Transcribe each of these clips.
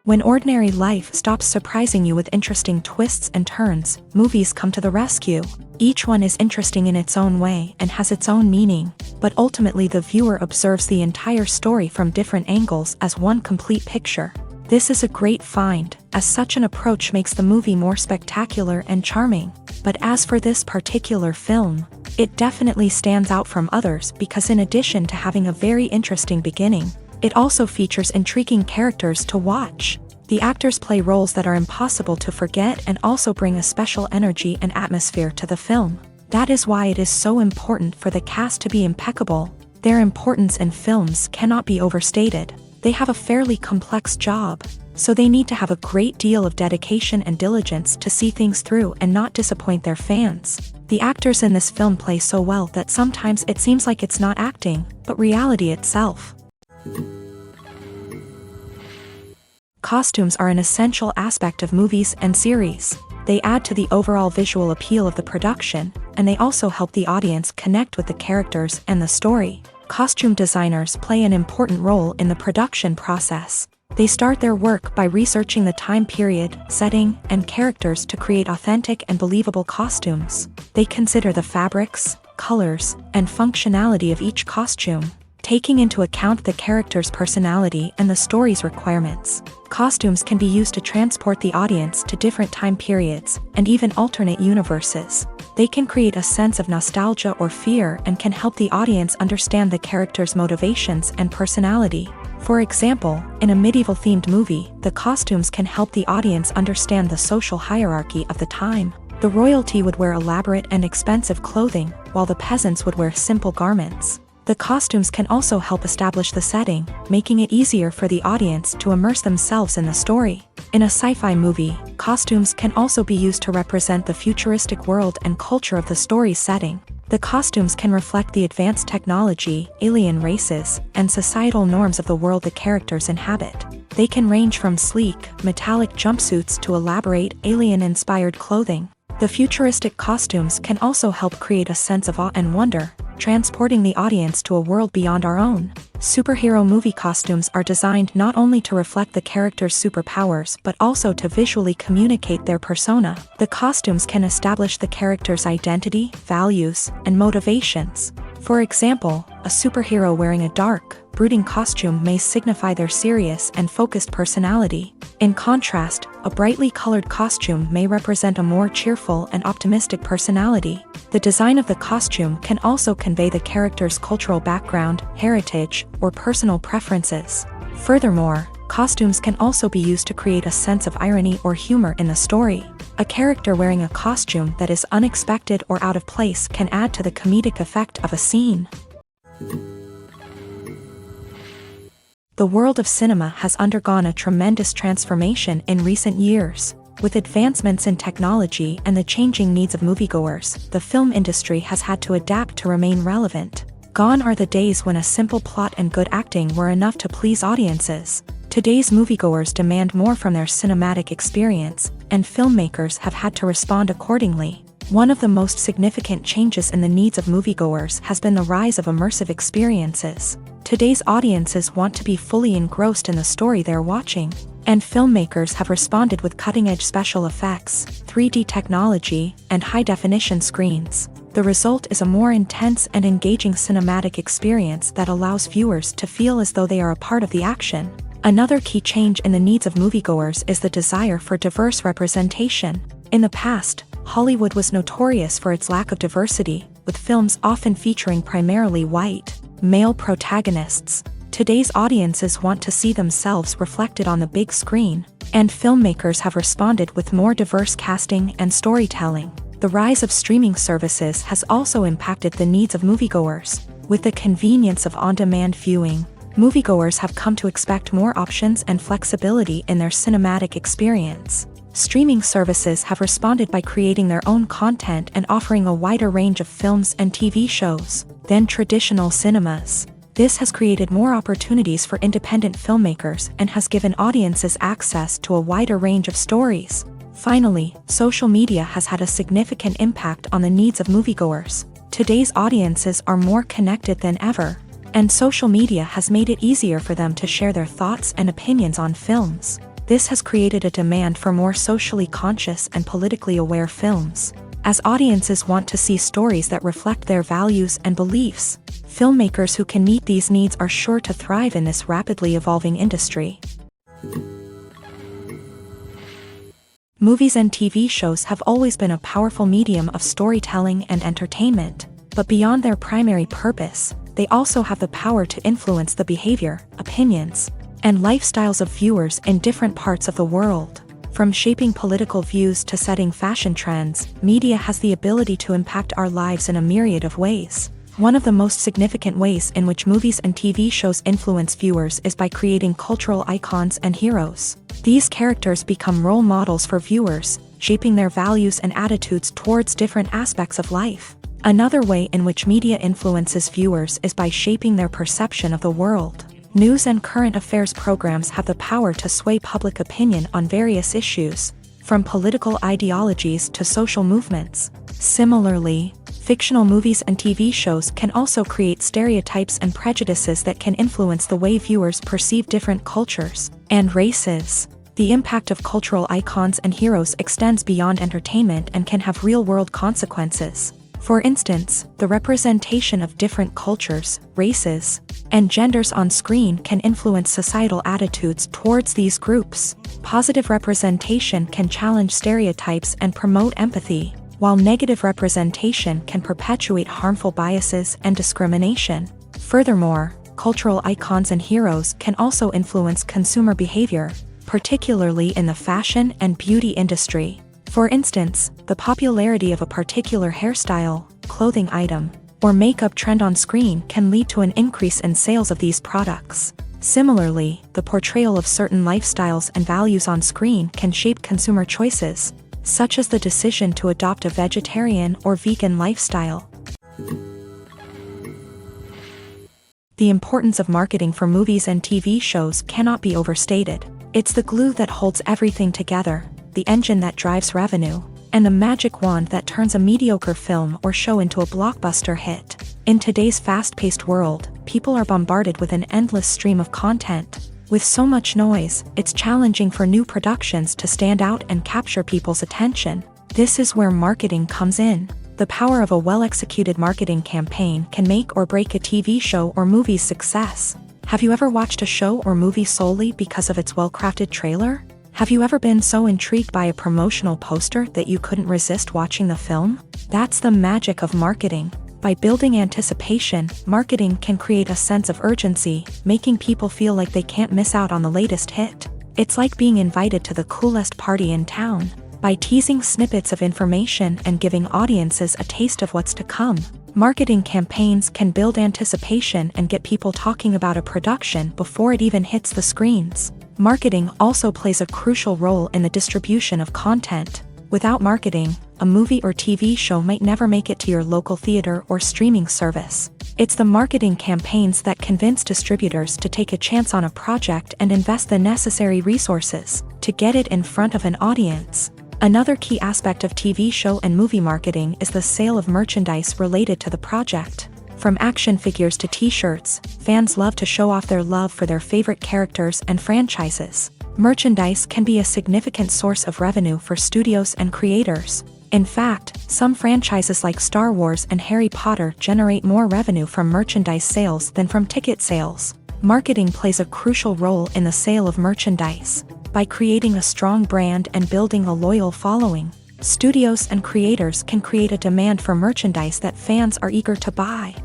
When ordinary life stops surprising you with interesting twists and turns, movies come to the rescue. Each one is interesting in its own way and has its own meaning, but ultimately the viewer observes the entire story from different angles as one complete picture. This is a great find, as such an approach makes the movie more spectacular and charming. But as for this particular film, it definitely stands out from others because in addition to having a very interesting beginning, it also features intriguing characters to watch. The actors play roles that are impossible to forget and also bring a special energy and atmosphere to the film. That is why it is so important for the cast to be impeccable. Their importance in films cannot be overstated. They have a fairly complex job, so they need to have a great deal of dedication and diligence to see things through and not disappoint their fans. The actors in this film play so well that sometimes it seems like it's not acting, but reality itself. Costumes are an essential aspect of movies and series. They add to the overall visual appeal of the production, and they also help the audience connect with the characters and the story. Costume designers play an important role in the production process. They start their work by researching the time period, setting, and characters to create authentic and believable costumes. They consider the fabrics, colors, and functionality of each costume, taking into account the character's personality and the story's requirements. Costumes can be used to transport the audience to different time periods and even alternate universes. They can create a sense of nostalgia or fear and can help the audience understand the character's motivations and personality. For example, in a medieval-themed movie, the costumes can help the audience understand the social hierarchy of the time. The royalty would wear elaborate and expensive clothing, while the peasants would wear simple garments. The costumes can also help establish the setting, making it easier for the audience to immerse themselves in the story. In a sci-fi movie, costumes can also be used to represent the futuristic world and culture of the story's setting. The costumes can reflect the advanced technology, alien races, and societal norms of the world the characters inhabit. They can range from sleek, metallic jumpsuits to elaborate, alien-inspired clothing. The futuristic costumes can also help create a sense of awe and wonder, transporting the audience to a world beyond our own. Superhero movie costumes are designed not only to reflect the character's superpowers but also to visually communicate their persona. The costumes can establish the character's identity, values, and motivations. For example, a superhero wearing a dark, brooding costume may signify their serious and focused personality. In contrast, a brightly colored costume may represent a more cheerful and optimistic personality. The design of the costume can also convey the character's cultural background, heritage, or personal preferences. Furthermore, costumes can also be used to create a sense of irony or humor in the story. A character wearing a costume that is unexpected or out of place can add to the comedic effect of a scene. The world of cinema has undergone a tremendous transformation in recent years. With advancements in technology and the changing needs of moviegoers, the film industry has had to adapt to remain relevant. Gone are the days when a simple plot and good acting were enough to please audiences. Today's moviegoers demand more from their cinematic experience, and filmmakers have had to respond accordingly. One of the most significant changes in the needs of moviegoers has been the rise of immersive experiences. Today's audiences want to be fully engrossed in the story they're watching, and filmmakers have responded with cutting-edge special effects, 3D technology, and high-definition screens. The result is a more intense and engaging cinematic experience that allows viewers to feel as though they are a part of the action. Another key change in the needs of moviegoers is the desire for diverse representation. In the past, Hollywood was notorious for its lack of diversity, with films often featuring primarily white, male protagonists. Today's audiences want to see themselves reflected on the big screen, and filmmakers have responded with more diverse casting and storytelling. The rise of streaming services has also impacted the needs of moviegoers. With the convenience of on-demand viewing, moviegoers have come to expect more options and flexibility in their cinematic experience. Streaming services have responded by creating their own content and offering a wider range of films and TV shows than traditional cinemas. This has created more opportunities for independent filmmakers and has given audiences access to a wider range of stories. Finally, social media has had a significant impact on the needs of moviegoers. Today's audiences are more connected than ever, and social media has made it easier for them to share their thoughts and opinions on films. This has created a demand for more socially conscious and politically aware films. As audiences want to see stories that reflect their values and beliefs, filmmakers who can meet these needs are sure to thrive in this rapidly evolving industry. Movies and TV shows have always been a powerful medium of storytelling and entertainment, but beyond their primary purpose, they also have the power to influence the behavior, opinions, and lifestyles of viewers in different parts of the world. From shaping political views to setting fashion trends, media has the ability to impact our lives in a myriad of ways. One of the most significant ways in which movies and TV shows influence viewers is by creating cultural icons and heroes. These characters become role models for viewers, shaping their values and attitudes towards different aspects of life. Another way in which media influences viewers is by shaping their perception of the world. News and current affairs programs have the power to sway public opinion on various issues, from political ideologies to social movements. Similarly, fictional movies and TV shows can also create stereotypes and prejudices that can influence the way viewers perceive different cultures and races. The impact of cultural icons and heroes extends beyond entertainment and can have real-world consequences. For instance, the representation of different cultures, races, and genders on screen can influence societal attitudes towards these groups. Positive representation can challenge stereotypes and promote empathy, while negative representation can perpetuate harmful biases and discrimination. Furthermore, cultural icons and heroes can also influence consumer behavior, particularly in the fashion and beauty industry. For instance, the popularity of a particular hairstyle, clothing item, or makeup trend on screen can lead to an increase in sales of these products. Similarly, the portrayal of certain lifestyles and values on screen can shape consumer choices, such as the decision to adopt a vegetarian or vegan lifestyle. The importance of marketing for movies and TV shows cannot be overstated. It's the glue that holds everything together, the engine that drives revenue, and the magic wand that turns a mediocre film or show into a blockbuster hit. In today's fast-paced world, people are bombarded with an endless stream of content. With so much noise, it's challenging for new productions to stand out and capture people's attention. This is where marketing comes in. The power of a well-executed marketing campaign can make or break a TV show or movie's success. Have you ever watched a show or movie solely because of its well-crafted trailer? Have you ever been so intrigued by a promotional poster that you couldn't resist watching the film? That's the magic of marketing. By building anticipation, marketing can create a sense of urgency, making people feel like they can't miss out on the latest hit. It's like being invited to the coolest party in town. By teasing snippets of information and giving audiences a taste of what's to come, marketing campaigns can build anticipation and get people talking about a production before it even hits the screens. Marketing also plays a crucial role in the distribution of content. Without marketing, a movie or TV show might never make it to your local theater or streaming service. It's the marketing campaigns that convince distributors to take a chance on a project and invest the necessary resources to get it in front of an audience. Another key aspect of TV show and movie marketing is the sale of merchandise related to the project. From action figures to t-shirts, fans love to show off their love for their favorite characters and franchises. Merchandise can be a significant source of revenue for studios and creators. In fact, some franchises like Star Wars and Harry Potter generate more revenue from merchandise sales than from ticket sales. Marketing plays a crucial role in the sale of merchandise. By creating a strong brand and building a loyal following, studios and creators can create a demand for merchandise that fans are eager to buy.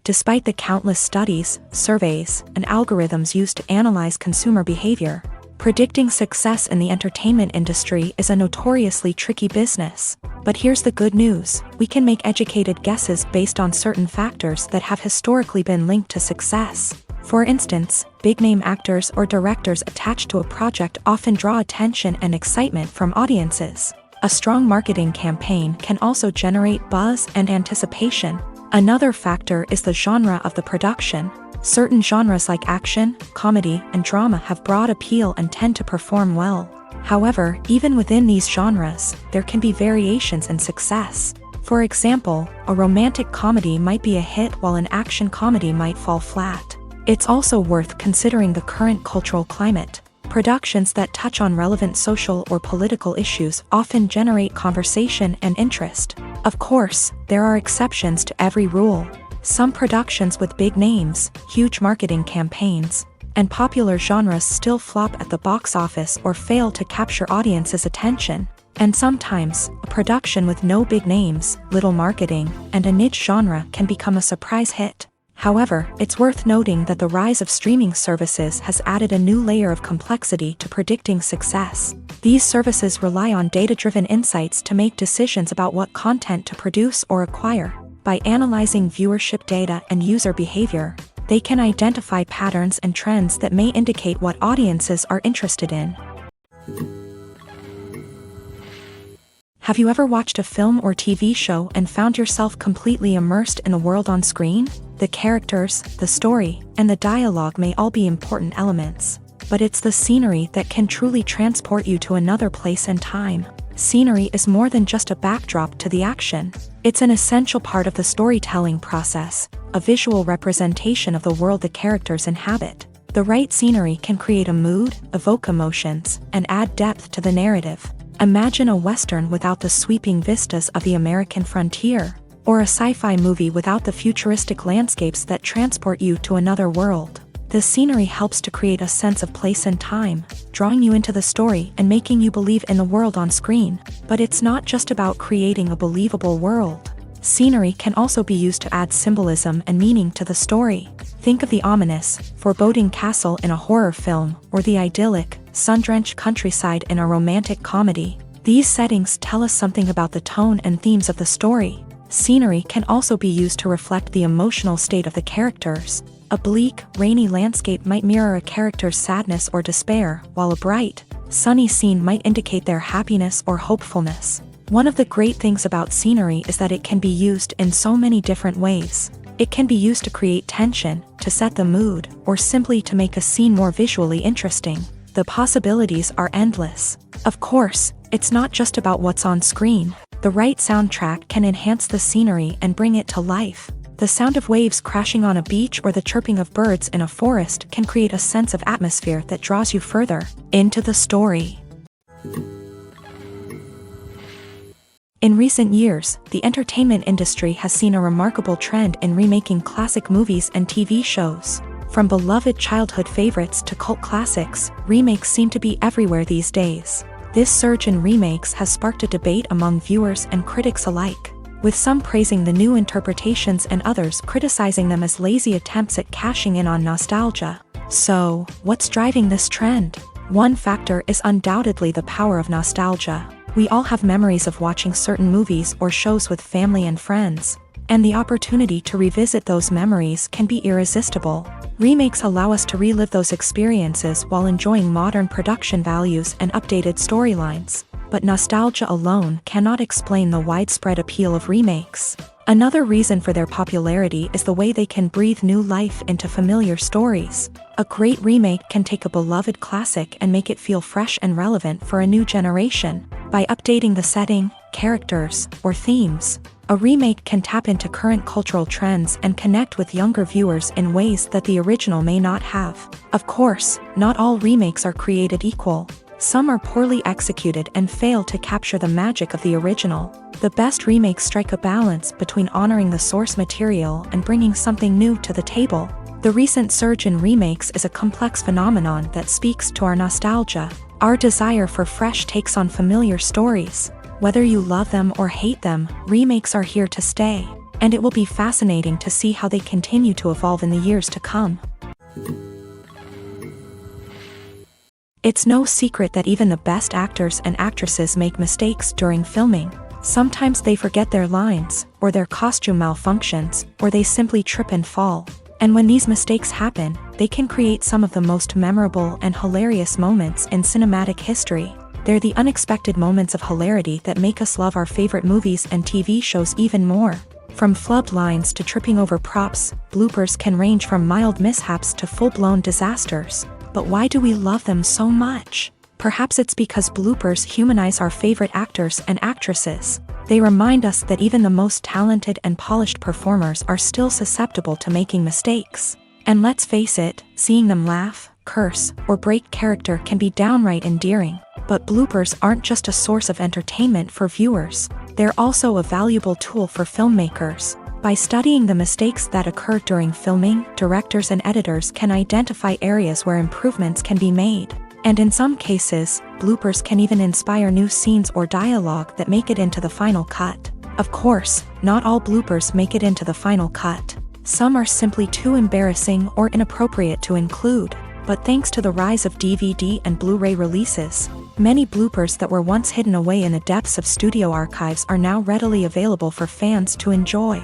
Despite the countless studies, surveys, and algorithms used to analyze consumer behavior, predicting success in the entertainment industry is a notoriously tricky business. But here's the good news: we can make educated guesses based on certain factors that have historically been linked to success. For instance, big-name actors or directors attached to a project often draw attention and excitement from audiences. A strong marketing campaign can also generate buzz and anticipation. Another factor is the genre of the production. Certain genres like action, comedy, and drama have broad appeal and tend to perform well. However, even within these genres, there can be variations in success. For example, a romantic comedy might be a hit while an action comedy might fall flat. It's also worth considering the current cultural climate. Productions that touch on relevant social or political issues often generate conversation and interest. Of course, there are exceptions to every rule. Some productions with big names, huge marketing campaigns, and popular genres still flop at the box office or fail to capture audiences' attention. And sometimes, a production with no big names, little marketing, and a niche genre can become a surprise hit. However, it's worth noting that the rise of streaming services has added a new layer of complexity to predicting success. These services rely on data-driven insights to make decisions about what content to produce or acquire. By analyzing viewership data and user behavior, they can identify patterns and trends that may indicate what audiences are interested in. Have you ever watched a film or TV show and found yourself completely immersed in the world on screen? The characters, the story, and the dialogue may all be important elements, but it's the scenery that can truly transport you to another place and time. Scenery is more than just a backdrop to the action. It's an essential part of the storytelling process, a visual representation of the world the characters inhabit. The right scenery can create a mood, evoke emotions, and add depth to the narrative. Imagine a Western without the sweeping vistas of the American frontier, or a sci-fi movie without the futuristic landscapes that transport you to another world. The scenery helps to create a sense of place and time, drawing you into the story and making you believe in the world on screen. But it's not just about creating a believable world. Scenery can also be used to add symbolism and meaning to the story. Think of the ominous, foreboding castle in a horror film, or the idyllic, sun-drenched countryside in a romantic comedy. These settings tell us something about the tone and themes of the story. Scenery can also be used to reflect the emotional state of the characters. A bleak, rainy landscape might mirror a character's sadness or despair, while a bright, sunny scene might indicate their happiness or hopefulness. One of the great things about scenery is that it can be used in so many different ways. It can be used to create tension, to set the mood, or simply to make a scene more visually interesting. The possibilities are endless. Of course, it's not just about what's on screen. The right soundtrack can enhance the scenery and bring it to life. The sound of waves crashing on a beach or the chirping of birds in a forest can create a sense of atmosphere that draws you further into the story. In recent years, the entertainment industry has seen a remarkable trend in remaking classic movies and TV shows. From beloved childhood favorites to cult classics, remakes seem to be everywhere these days. This surge in remakes has sparked a debate among viewers and critics alike, with some praising the new interpretations and others criticizing them as lazy attempts at cashing in on nostalgia. So, what's driving this trend? One factor is undoubtedly the power of nostalgia. We all have memories of watching certain movies or shows with family and friends, and the opportunity to revisit those memories can be irresistible. Remakes allow us to relive those experiences while enjoying modern production values and updated storylines. But nostalgia alone cannot explain the widespread appeal of remakes. Another reason for their popularity is the way they can breathe new life into familiar stories. A great remake can take a beloved classic and make it feel fresh and relevant for a new generation. By updating the setting, characters, or themes, a remake can tap into current cultural trends and connect with younger viewers in ways that the original may not have. Of course, not all remakes are created equal. Some are poorly executed and fail to capture the magic of the original. The best remakes strike a balance between honoring the source material and bringing something new to the table. The recent surge in remakes is a complex phenomenon that speaks to our nostalgia, our desire for fresh takes on familiar stories. Whether you love them or hate them, remakes are here to stay, and it will be fascinating to see how they continue to evolve in the years to come. It's no secret that even the best actors and actresses make mistakes during filming. Sometimes they forget their lines, or their costume malfunctions, or they simply trip and fall. And when these mistakes happen, they can create some of the most memorable and hilarious moments in cinematic history. They're the unexpected moments of hilarity that make us love our favorite movies and TV shows even more. From flubbed lines to tripping over props, bloopers can range from mild mishaps to full-blown disasters. But why do we love them so much? Perhaps it's because bloopers humanize our favorite actors and actresses. They remind us that even the most talented and polished performers are still susceptible to making mistakes. And let's face it, seeing them laugh, curse, or break character can be downright endearing. But bloopers aren't just a source of entertainment for viewers, they're also a valuable tool for filmmakers. By studying the mistakes that occur during filming, directors and editors can identify areas where improvements can be made. And in some cases, bloopers can even inspire new scenes or dialogue that make it into the final cut. Of course, not all bloopers make it into the final cut. Some are simply too embarrassing or inappropriate to include. But thanks to the rise of DVD and Blu-ray releases, many bloopers that were once hidden away in the depths of studio archives are now readily available for fans to enjoy.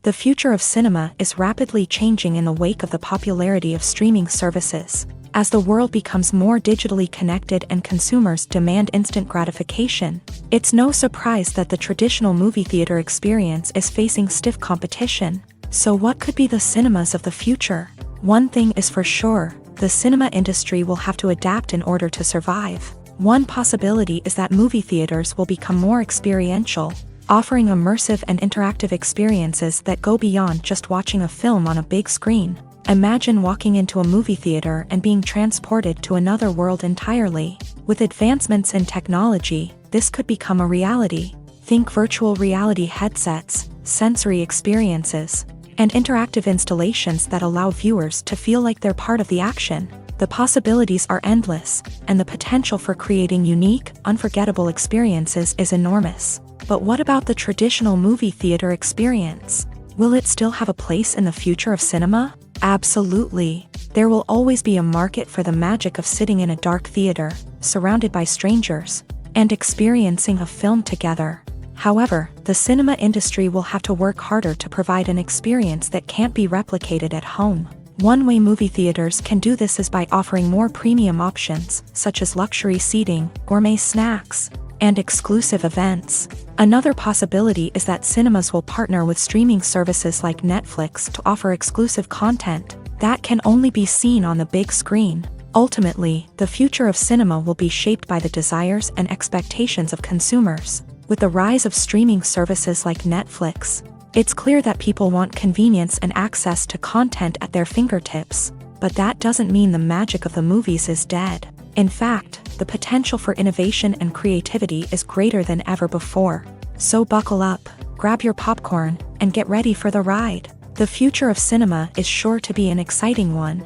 The future of cinema is rapidly changing in the wake of the popularity of streaming services. As the world becomes more digitally connected and consumers demand instant gratification, it's no surprise that the traditional movie theater experience is facing stiff competition. So what could be the cinemas of the future? One thing is for sure, the cinema industry will have to adapt in order to survive. One possibility is that movie theaters will become more experiential, offering immersive and interactive experiences that go beyond just watching a film on a big screen. Imagine walking into a movie theater and being transported to another world entirely. With advancements in technology, this could become a reality. Think virtual reality headsets, sensory experiences, and interactive installations that allow viewers to feel like they're part of the action. The possibilities are endless, and the potential for creating unique, unforgettable experiences is enormous. But what about the traditional movie theater experience? Will it still have a place in the future of cinema? Absolutely. There will always be a market for the magic of sitting in a dark theater, surrounded by strangers, and experiencing a film together. However, the cinema industry will have to work harder to provide an experience that can't be replicated at home. One way movie theaters can do this is by offering more premium options, such as luxury seating, gourmet snacks, and exclusive events. Another possibility is that cinemas will partner with streaming services like Netflix to offer exclusive content that can only be seen on the big screen. Ultimately, the future of cinema will be shaped by the desires and expectations of consumers. With the rise of streaming services like Netflix, it's clear that people want convenience and access to content at their fingertips. But that doesn't mean the magic of the movies is dead. In fact, the potential for innovation and creativity is greater than ever before. So buckle up, grab your popcorn, and get ready for the ride. The future of cinema is sure to be an exciting one.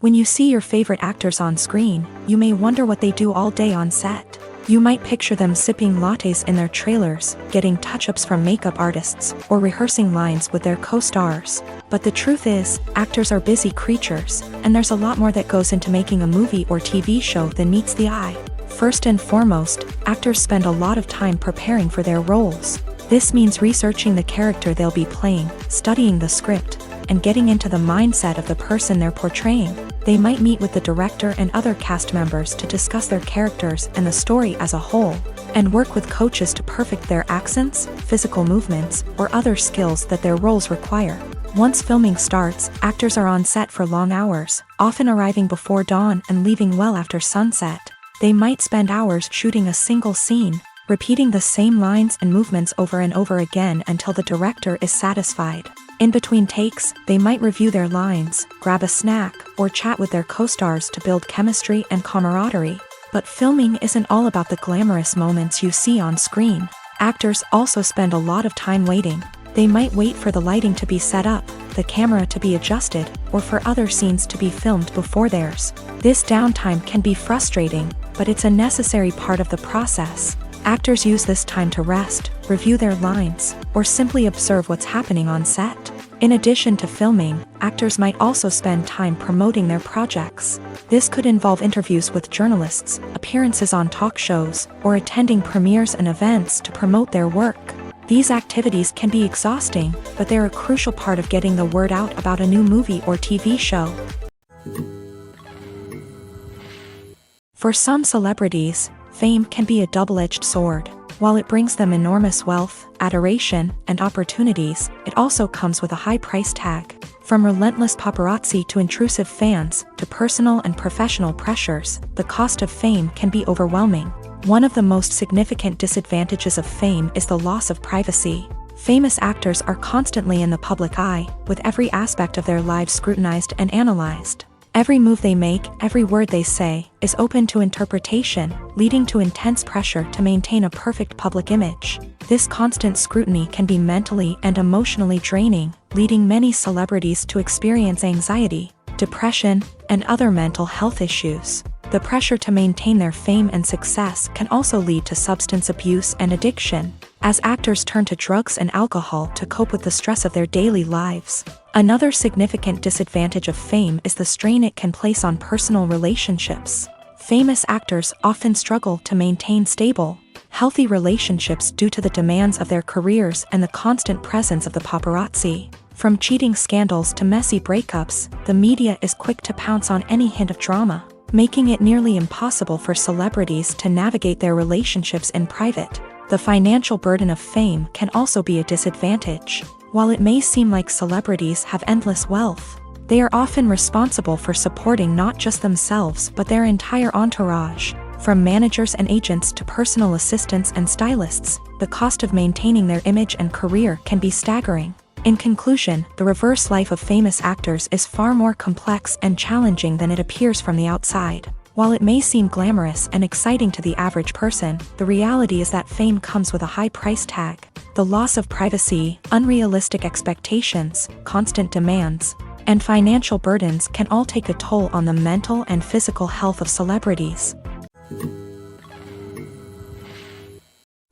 When you see your favorite actors on screen, you may wonder what they do all day on set. You might picture them sipping lattes in their trailers, getting touch-ups from makeup artists, or rehearsing lines with their co-stars. But the truth is, actors are busy creatures, and there's a lot more that goes into making a movie or TV show than meets the eye. First and foremost, actors spend a lot of time preparing for their roles. This means researching the character they'll be playing, studying the script, and getting into the mindset of the person they're portraying. They might meet with the director and other cast members to discuss their characters and the story as a whole, and work with coaches to perfect their accents, physical movements, or other skills that their roles require. Once filming starts, actors are on set for long hours, often arriving before dawn and leaving well after sunset. They might spend hours shooting a single scene, repeating the same lines and movements over and over again until the director is satisfied. In between takes, they might review their lines, grab a snack, or chat with their co-stars to build chemistry and camaraderie. But filming isn't all about the glamorous moments you see on screen. Actors also spend a lot of time waiting. They might wait for the lighting to be set up, the camera to be adjusted, or for other scenes to be filmed before theirs. This downtime can be frustrating, but it's a necessary part of the process. Actors use this time to rest, review their lines, or simply observe what's happening on set. In addition to filming, actors might also spend time promoting their projects. This could involve interviews with journalists, appearances on talk shows, or attending premieres and events to promote their work. These activities can be exhausting, but they're a crucial part of getting the word out about a new movie or TV show. For some celebrities, fame can be a double-edged sword. While it brings them enormous wealth, adoration, and opportunities, it also comes with a high price tag. From relentless paparazzi to intrusive fans, to personal and professional pressures, the cost of fame can be overwhelming. One of the most significant disadvantages of fame is the loss of privacy. Famous actors are constantly in the public eye, with every aspect of their lives scrutinized and analyzed. Every move they make, every word they say, is open to interpretation, leading to intense pressure to maintain a perfect public image. This constant scrutiny can be mentally and emotionally draining, leading many celebrities to experience anxiety, depression, and other mental health issues. The pressure to maintain their fame and success can also lead to substance abuse and addiction, as actors turn to drugs and alcohol to cope with the stress of their daily lives. Another significant disadvantage of fame is the strain it can place on personal relationships. Famous actors often struggle to maintain stable, healthy relationships due to the demands of their careers and the constant presence of the paparazzi. From cheating scandals to messy breakups, the media is quick to pounce on any hint of drama, making it nearly impossible for celebrities to navigate their relationships in private. The financial burden of fame can also be a disadvantage. While it may seem like celebrities have endless wealth, they are often responsible for supporting not just themselves but their entire entourage. From managers and agents to personal assistants and stylists, the cost of maintaining their image and career can be staggering. In conclusion, the reverse life of famous actors is far more complex and challenging than it appears from the outside. While it may seem glamorous and exciting to the average person, the reality is that fame comes with a high price tag. The loss of privacy, unrealistic expectations, constant demands, and financial burdens can all take a toll on the mental and physical health of celebrities.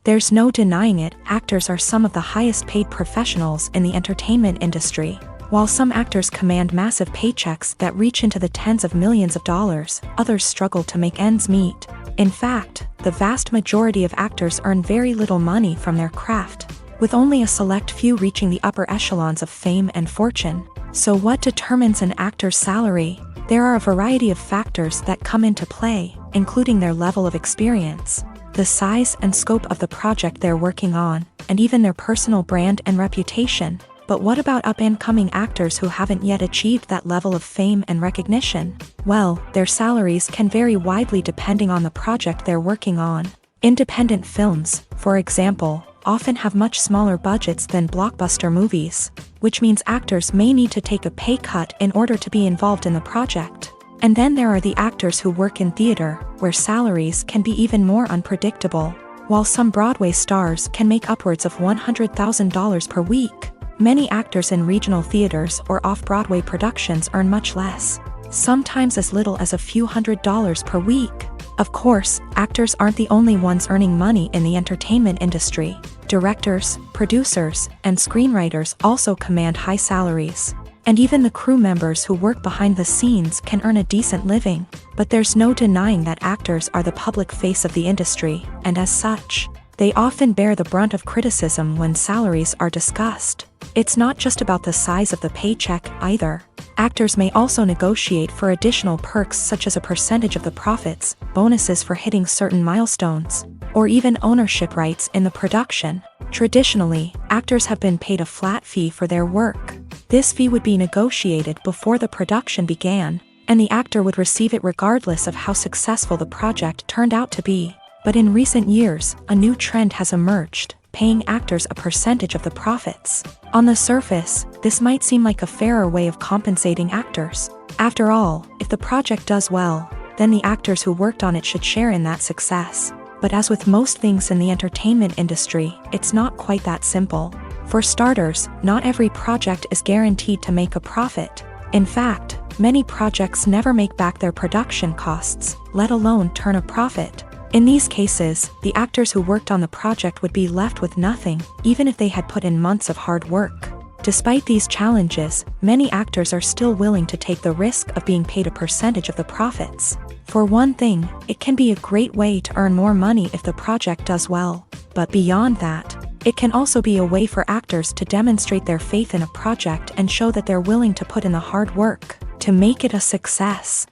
There's no denying it, actors are some of the highest paid professionals in the entertainment industry. While some actors command massive paychecks that reach into the tens of millions of dollars, others struggle to make ends meet. In fact, the vast majority of actors earn very little money from their craft, with only a select few reaching the upper echelons of fame and fortune. So what determines an actor's salary? There are a variety of factors that come into play, including their level of experience, the size and scope of the project they're working on, and even their personal brand and reputation. But what about up-and-coming actors who haven't yet achieved that level of fame and recognition? Well, their salaries can vary widely depending on the project they're working on. Independent films, for example, often have much smaller budgets than blockbuster movies, which means actors may need to take a pay cut in order to be involved in the project. And then there are the actors who work in theater, where salaries can be even more unpredictable. While some Broadway stars can make upwards of $100,000 per week, many actors in regional theaters or off-Broadway productions earn much less, sometimes as little as a few $100s per week. Of course, actors aren't the only ones earning money in the entertainment industry. Directors, producers, and screenwriters also command high salaries. And even the crew members who work behind the scenes can earn a decent living. But there's no denying that actors are the public face of the industry, and as such, they often bear the brunt of criticism when salaries are discussed. It's not just about the size of the paycheck, either. Actors may also negotiate for additional perks such as a percentage of the profits, bonuses for hitting certain milestones, or even ownership rights in the production. Traditionally, actors have been paid a flat fee for their work. This fee would be negotiated before the production began, and the actor would receive it regardless of how successful the project turned out to be. But in recent years, a new trend has emerged, paying actors a percentage of the profits. On the surface, this might seem like a fairer way of compensating actors. After all, if the project does well, then the actors who worked on it should share in that success. But as with most things in the entertainment industry, it's not quite that simple. For starters, not every project is guaranteed to make a profit. In fact, many projects never make back their production costs, let alone turn a profit. In these cases, the actors who worked on the project would be left with nothing, even if they had put in months of hard work. Despite these challenges, many actors are still willing to take the risk of being paid a percentage of the profits. For one thing, it can be a great way to earn more money if the project does well. But beyond that, it can also be a way for actors to demonstrate their faith in a project and show that they're willing to put in the hard work to make it a success.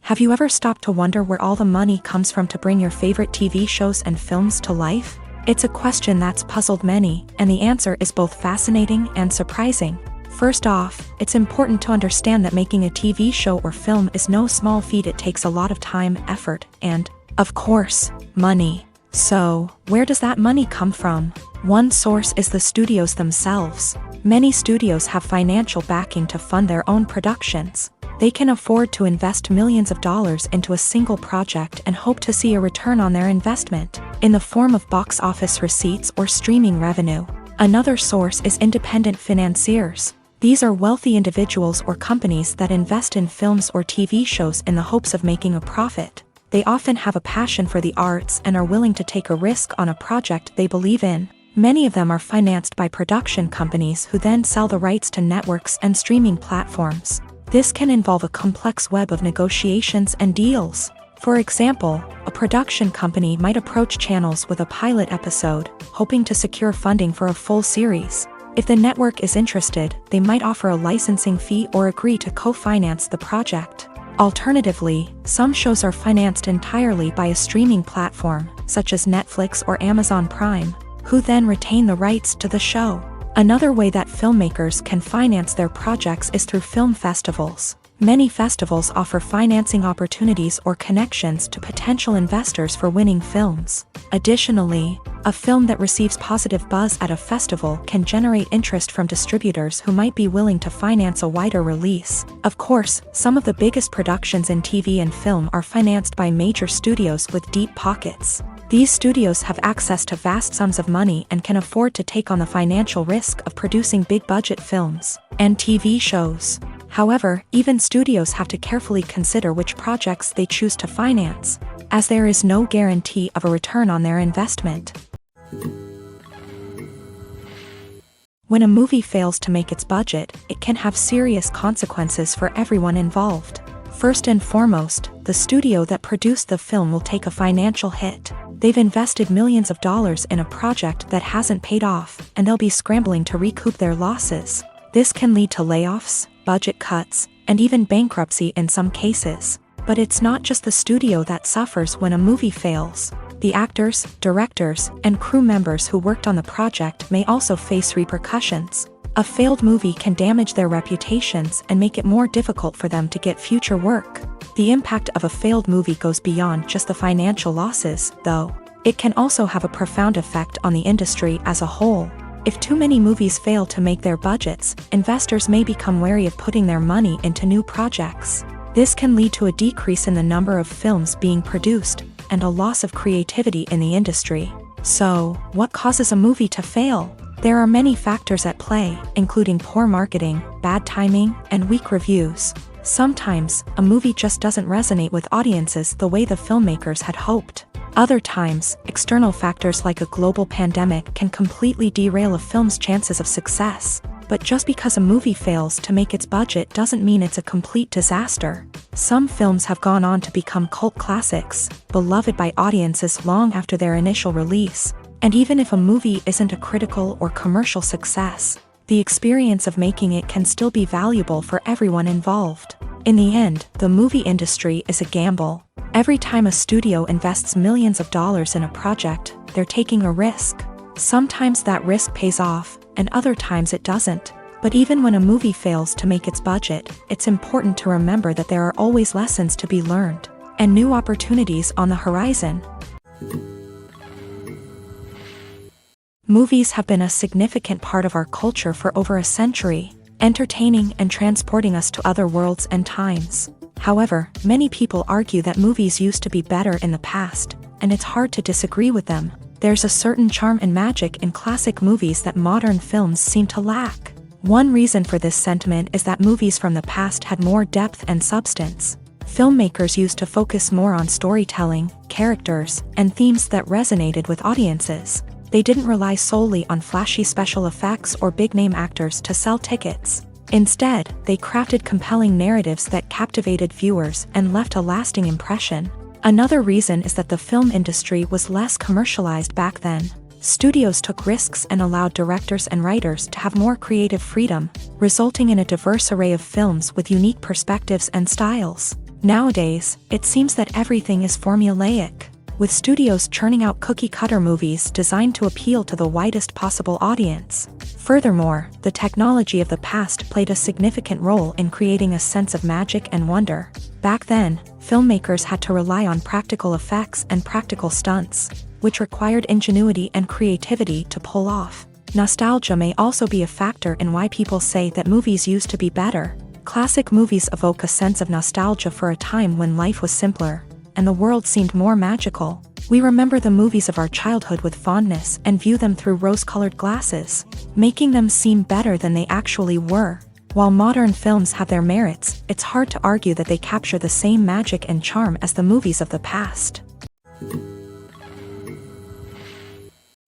Have you ever stopped to wonder where all the money comes from to bring your favorite TV shows and films to life? It's a question that's puzzled many, and the answer is both fascinating and surprising. First off, it's important to understand that making a TV show or film is no small feat. It takes a lot of time, effort, and, of course, money. So, where does that money come from? One source is the studios themselves. Many studios have financial backing to fund their own productions. They can afford to invest millions of dollars into a single project and hope to see a return on their investment, in the form of box office receipts or streaming revenue. Another source is independent financiers. These are wealthy individuals or companies that invest in films or TV shows in the hopes of making a profit. They often have a passion for the arts and are willing to take a risk on a project they believe in. Many of them are financed by production companies who then sell the rights to networks and streaming platforms. This can involve a complex web of negotiations and deals. For example, a production company might approach channels with a pilot episode, hoping to secure funding for a full series. If the network is interested, they might offer a licensing fee or agree to co-finance the project. Alternatively, some shows are financed entirely by a streaming platform, such as Netflix or Amazon Prime, who then retain the rights to the show. Another way that filmmakers can finance their projects is through film festivals. Many festivals offer financing opportunities or connections to potential investors for winning films. Additionally, a film that receives positive buzz at a festival can generate interest from distributors who might be willing to finance a wider release. Of course, some of the biggest productions in TV and film are financed by major studios with deep pockets. These studios have access to vast sums of money and can afford to take on the financial risk of producing big-budget films and TV shows. However, even studios have to carefully consider which projects they choose to finance, as there is no guarantee of a return on their investment. When a movie fails to make its budget, it can have serious consequences for everyone involved. First and foremost, the studio that produced the film will take a financial hit. They've invested millions of dollars in a project that hasn't paid off, and they'll be scrambling to recoup their losses. This can lead to layoffs, budget cuts, and even bankruptcy in some cases. But it's not just the studio that suffers when a movie fails. The actors, directors, and crew members who worked on the project may also face repercussions. A failed movie can damage their reputations and make it more difficult for them to get future work. The impact of a failed movie goes beyond just the financial losses, though. It can also have a profound effect on the industry as a whole. If too many movies fail to make their budgets, investors may become wary of putting their money into new projects. This can lead to a decrease in the number of films being produced, and a loss of creativity in the industry. So, what causes a movie to fail? There are many factors at play, including poor marketing, bad timing, and weak reviews. Sometimes, a movie just doesn't resonate with audiences the way the filmmakers had hoped. Other times, external factors like a global pandemic can completely derail a film's chances of success. But just because a movie fails to make its budget doesn't mean it's a complete disaster. Some films have gone on to become cult classics, beloved by audiences long after their initial release. And even if a movie isn't a critical or commercial success, the experience of making it can still be valuable for everyone involved. In the end, the movie industry is a gamble. Every time a studio invests millions of dollars in a project, they're taking a risk. Sometimes that risk pays off, and other times it doesn't. But even when a movie fails to make its budget, it's important to remember that there are always lessons to be learned, and new opportunities on the horizon. Movies have been a significant part of our culture for over a century, entertaining and transporting us to other worlds and times. However, many people argue that movies used to be better in the past, and it's hard to disagree with them. There's a certain charm and magic in classic movies that modern films seem to lack. One reason for this sentiment is that movies from the past had more depth and substance. Filmmakers used to focus more on storytelling, characters, and themes that resonated with audiences. They didn't rely solely on flashy special effects or big-name actors to sell tickets. Instead, they crafted compelling narratives that captivated viewers and left a lasting impression. Another reason is that the film industry was less commercialized back then. Studios took risks and allowed directors and writers to have more creative freedom, resulting in a diverse array of films with unique perspectives and styles. Nowadays, it seems that everything is formulaic. with studios churning out cookie-cutter movies designed to appeal to the widest possible audience. Furthermore, the technology of the past played a significant role in creating a sense of magic and wonder. Back then, filmmakers had to rely on practical effects and practical stunts, which required ingenuity and creativity to pull off. Nostalgia may also be a factor in why people say that movies used to be better. Classic movies evoke a sense of nostalgia for a time when life was simpler, and the world seemed more magical. We remember the movies of our childhood with fondness and view them through rose-colored glasses, making them seem better than they actually were. While modern films have their merits, it's hard to argue that they capture the same magic and charm as the movies of the past.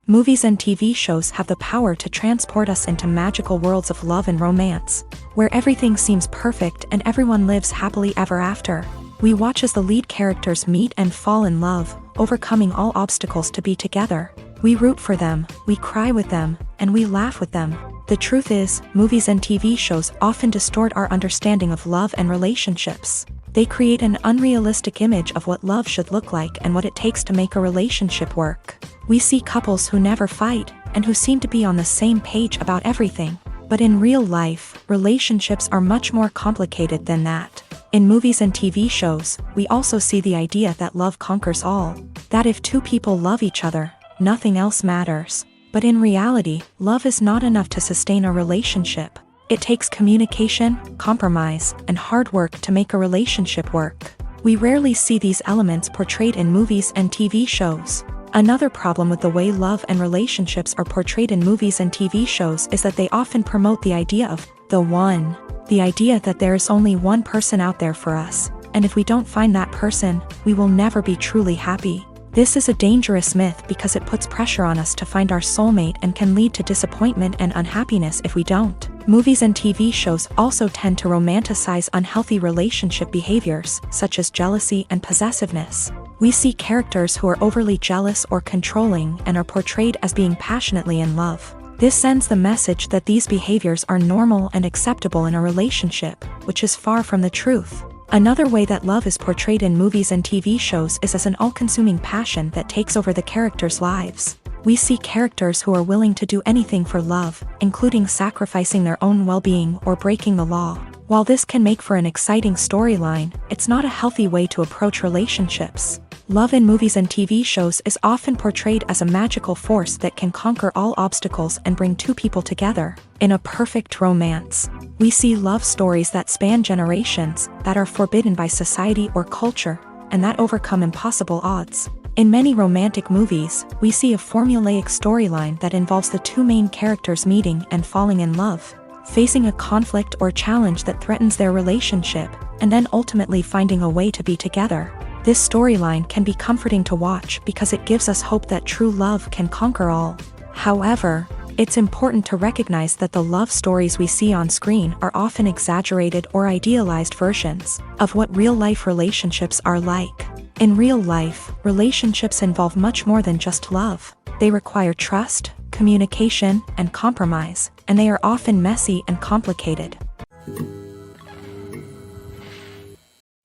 Movies and TV shows have the power to transport us into magical worlds of love and romance, where everything seems perfect and everyone lives happily ever after. We watch as the lead characters meet and fall in love, overcoming all obstacles to be together. We root for them, we cry with them, and we laugh with them. The truth is, movies and TV shows often distort our understanding of love and relationships. They create an unrealistic image of what love should look like and what it takes to make a relationship work. We see couples who never fight, and who seem to be on the same page about everything. But in real life, relationships are much more complicated than that. In movies and TV shows, we also see the idea that love conquers all. That if two people love each other, nothing else matters. But in reality, love is not enough to sustain a relationship. It takes communication, compromise, and hard work to make a relationship work. We rarely see these elements portrayed in movies and TV shows. Another problem with the way love and relationships are portrayed in movies and TV shows is that they often promote the idea of the one. The idea that there is only one person out there for us, and if we don't find that person, we will never be truly happy. This is a dangerous myth because it puts pressure on us to find our soulmate and can lead to disappointment and unhappiness if we don't. Movies and TV shows also tend to romanticize unhealthy relationship behaviors, such as jealousy and possessiveness. We see characters who are overly jealous or controlling and are portrayed as being passionately in love. This sends the message that these behaviors are normal and acceptable in a relationship, which is far from the truth. Another way that love is portrayed in movies and TV shows is as an all-consuming passion that takes over the characters' lives. We see characters who are willing to do anything for love, including sacrificing their own well-being or breaking the law. While this can make for an exciting storyline, it's not a healthy way to approach relationships. Love in movies and TV shows is often portrayed as a magical force that can conquer all obstacles and bring two people together. In a perfect romance, we see love stories that span generations, that are forbidden by society or culture, and that overcome impossible odds. In many romantic movies, we see a formulaic storyline that involves the two main characters meeting and falling in love, facing a conflict or challenge that threatens their relationship, and then ultimately finding a way to be together. This storyline can be comforting to watch because it gives us hope that true love can conquer all. However, it's important to recognize that the love stories we see on screen are often exaggerated or idealized versions of what real-life relationships are like. In real life, relationships involve much more than just love. They require trust, communication, and compromise, and they are often messy and complicated.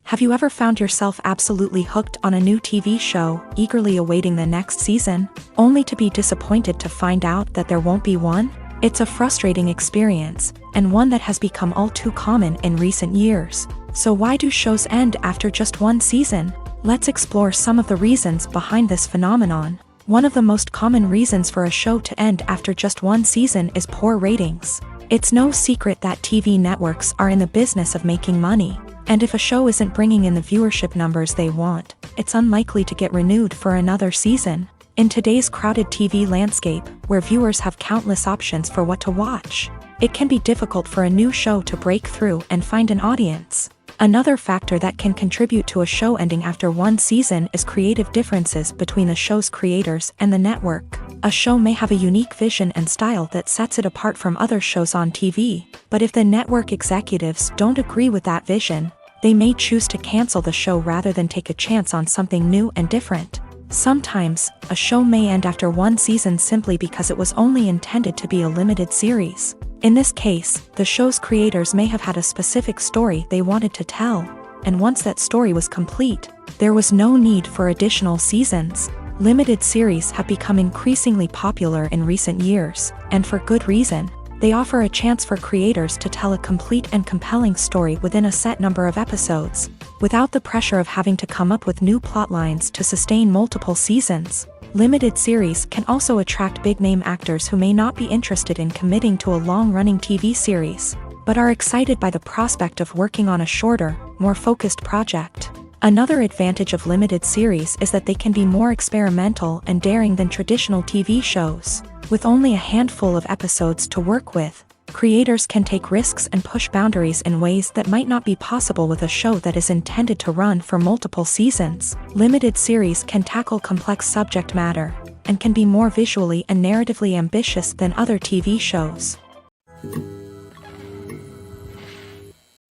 Have you ever found yourself absolutely hooked on a new TV show, eagerly awaiting the next season, only to be disappointed to find out that there won't be one? It's a frustrating experience, and one that has become all too common in recent years. So why do shows end after just one season? Let's explore some of the reasons behind this phenomenon. One of the most common reasons for a show to end after just one season is poor ratings. It's no secret that TV networks are in the business of making money. And if a show isn't bringing in the viewership numbers they want, it's unlikely to get renewed for another season. In today's crowded TV landscape, where viewers have countless options for what to watch, it can be difficult for a new show to break through and find an audience. Another factor that can contribute to a show ending after one season is creative differences between the show's creators and the network. A show may have a unique vision and style that sets it apart from other shows on TV, but if the network executives don't agree with that vision, they may choose to cancel the show rather than take a chance on something new and different. Sometimes, a show may end after one season simply because it was only intended to be a limited series. In this case, the show's creators may have had a specific story they wanted to tell, and once that story was complete, there was no need for additional seasons. Limited series have become increasingly popular in recent years, and for good reason. They offer a chance for creators to tell a complete and compelling story within a set number of episodes, without the pressure of having to come up with new plotlines to sustain multiple seasons. Limited series can also attract big-name actors who may not be interested in committing to a long-running TV series, but are excited by the prospect of working on a shorter, more focused project. Another advantage of limited series is that they can be more experimental and daring than traditional TV shows. With only a handful of episodes to work with, creators can take risks and push boundaries in ways that might not be possible with a show that is intended to run for multiple seasons. Limited series can tackle complex subject matter, and can be more visually and narratively ambitious than other TV shows.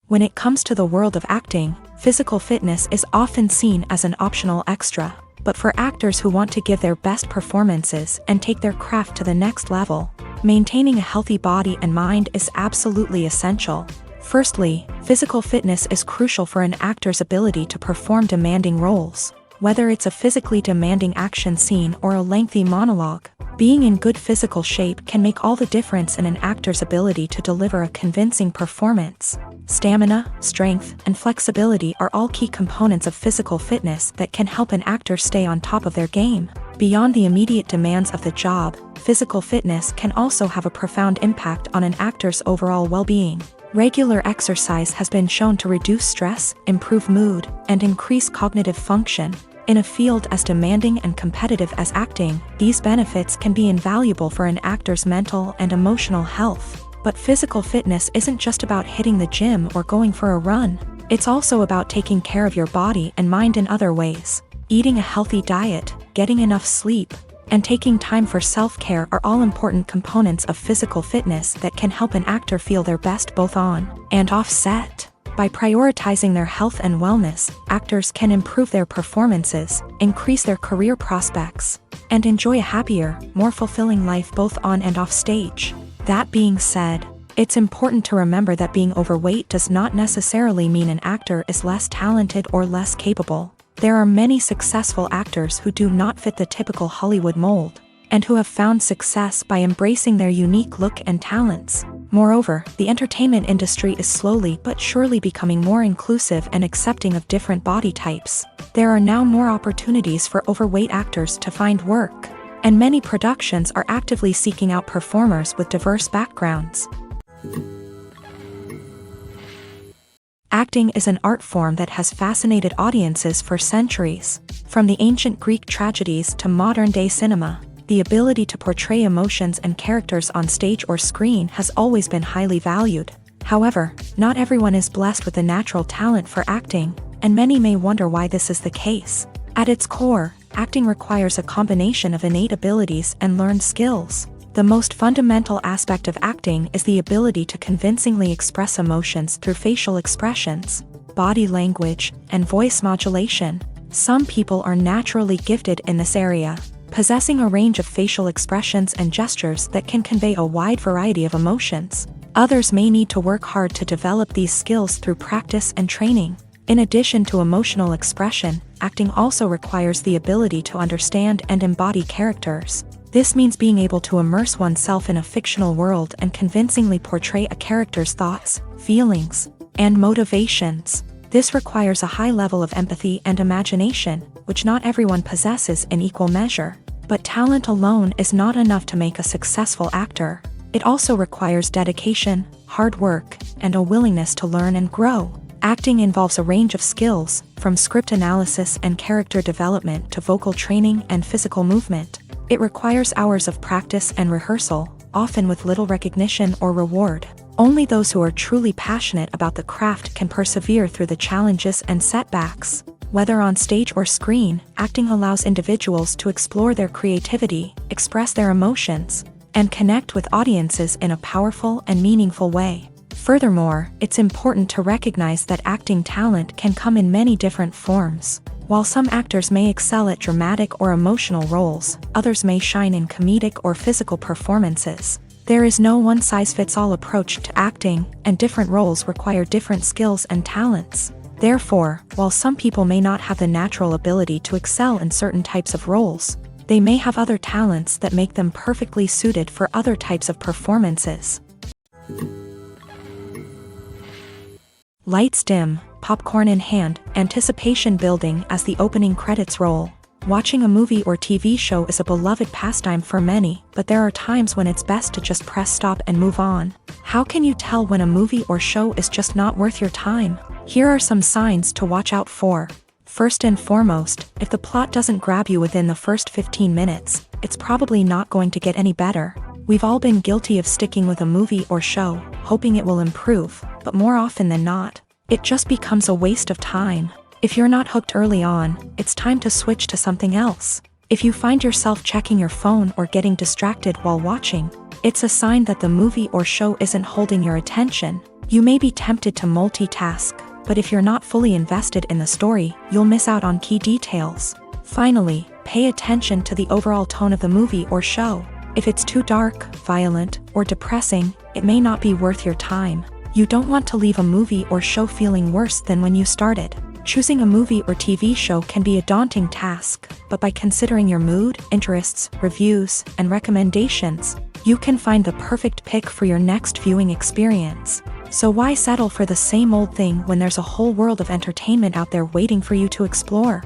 When it comes to the world of acting, physical fitness is often seen as an optional extra. But for actors who want to give their best performances and take their craft to the next level, maintaining a healthy body and mind is absolutely essential. Firstly, physical fitness is crucial for an actor's ability to perform demanding roles. Whether it's a physically demanding action scene or a lengthy monologue, being in good physical shape can make all the difference in an actor's ability to deliver a convincing performance. Stamina, strength, and flexibility are all key components of physical fitness that can help an actor stay on top of their game. Beyond the immediate demands of the job, physical fitness can also have a profound impact on an actor's overall well-being. Regular exercise has been shown to reduce stress, improve mood, and increase cognitive function. In a field as demanding and competitive as acting, these benefits can be invaluable for an actor's mental and emotional health. But physical fitness isn't just about hitting the gym or going for a run. It's also about taking care of your body and mind in other ways. Eating a healthy diet, getting enough sleep, and taking time for self-care are all important components of physical fitness that can help an actor feel their best both on and off set. By prioritizing their health and wellness, actors can improve their performances, increase their career prospects, and enjoy a happier, more fulfilling life both on and off stage. That being said, it's important to remember that being overweight does not necessarily mean an actor is less talented or less capable. There are many successful actors who do not fit the typical Hollywood mold, and who have found success by embracing their unique look and talents. Moreover, the entertainment industry is slowly but surely becoming more inclusive and accepting of different body types. There are now more opportunities for overweight actors to find work, and many productions are actively seeking out performers with diverse backgrounds. Acting is an art form that has fascinated audiences for centuries. From the ancient Greek tragedies to modern-day cinema, the ability to portray emotions and characters on stage or screen has always been highly valued. However, not everyone is blessed with a natural talent for acting, and many may wonder why this is the case. At its core, acting requires a combination of innate abilities and learned skills. The most fundamental aspect of acting is the ability to convincingly express emotions through facial expressions, body language, and voice modulation. Some people are naturally gifted in this area, possessing a range of facial expressions and gestures that can convey a wide variety of emotions. Others may need to work hard to develop these skills through practice and training. In addition to emotional expression, acting also requires the ability to understand and embody characters. This means being able to immerse oneself in a fictional world and convincingly portray a character's thoughts, feelings, and motivations. This requires a high level of empathy and imagination, which not everyone possesses in equal measure. But talent alone is not enough to make a successful actor. It also requires dedication, hard work, and a willingness to learn and grow. Acting involves a range of skills, from script analysis and character development to vocal training and physical movement. It requires hours of practice and rehearsal, often with little recognition or reward. Only those who are truly passionate about the craft can persevere through the challenges and setbacks. Whether on stage or screen, acting allows individuals to explore their creativity, express their emotions, and connect with audiences in a powerful and meaningful way. Furthermore, it's important to recognize that acting talent can come in many different forms. While some actors may excel at dramatic or emotional roles, others may shine in comedic or physical performances. There is no one-size-fits-all approach to acting, and different roles require different skills and talents. Therefore, while some people may not have the natural ability to excel in certain types of roles, they may have other talents that make them perfectly suited for other types of performances. Lights dim, popcorn in hand, anticipation building as the opening credits roll. Watching a movie or TV show is a beloved pastime for many, but there are times when it's best to just press stop and move on. How can you tell when a movie or show is just not worth your time? Here are some signs to watch out for. First and foremost, if the plot doesn't grab you within the first 15 minutes, it's probably not going to get any better. We've all been guilty of sticking with a movie or show, hoping it will improve, but more often than not, it just becomes a waste of time. If you're not hooked early on, it's time to switch to something else. If you find yourself checking your phone or getting distracted while watching, it's a sign that the movie or show isn't holding your attention. You may be tempted to multitask, but if you're not fully invested in the story, you'll miss out on key details. Finally, pay attention to the overall tone of the movie or show. If it's too dark, violent, or depressing, it may not be worth your time. You don't want to leave a movie or show feeling worse than when you started. Choosing a movie or TV show can be a daunting task, but by considering your mood, interests, reviews, and recommendations, you can find the perfect pick for your next viewing experience. So why settle for the same old thing when there's a whole world of entertainment out there waiting for you to explore?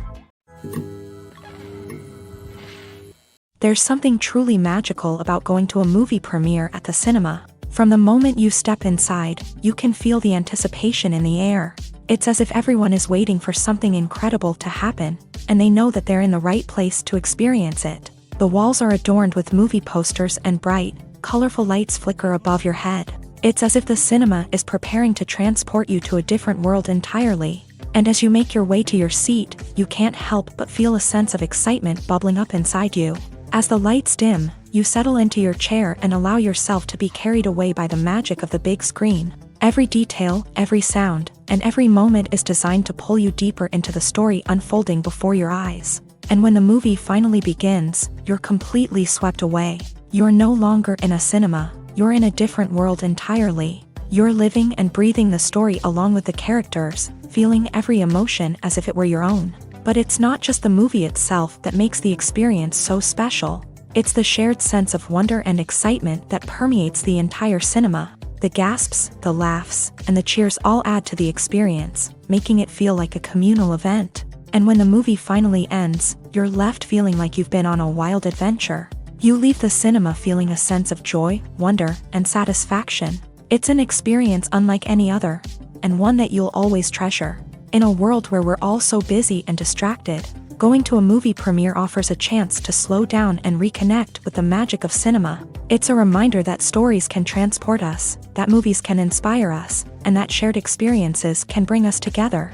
There's something truly magical about going to a movie premiere at the cinema. From the moment you step inside, you can feel the anticipation in the air. It's as if everyone is waiting for something incredible to happen, and they know that they're in the right place to experience it. The walls are adorned with movie posters and bright, colorful lights flicker above your head. It's as if the cinema is preparing to transport you to a different world entirely. And as you make your way to your seat, you can't help but feel a sense of excitement bubbling up inside you. As the lights dim, you settle into your chair and allow yourself to be carried away by the magic of the big screen. Every detail, every sound, and every moment is designed to pull you deeper into the story unfolding before your eyes. And when the movie finally begins, you're completely swept away. You're no longer in a cinema, you're in a different world entirely. You're living and breathing the story along with the characters, feeling every emotion as if it were your own. But it's not just the movie itself that makes the experience so special. It's the shared sense of wonder and excitement that permeates the entire cinema. The gasps, the laughs, and the cheers all add to the experience, making it feel like a communal event. And when the movie finally ends, you're left feeling like you've been on a wild adventure. You leave the cinema feeling a sense of joy, wonder, and satisfaction. It's an experience unlike any other, and one that you'll always treasure. In a world where we're all so busy and distracted, going to a movie premiere offers a chance to slow down and reconnect with the magic of cinema. It's a reminder that stories can transport us, that movies can inspire us, and that shared experiences can bring us together.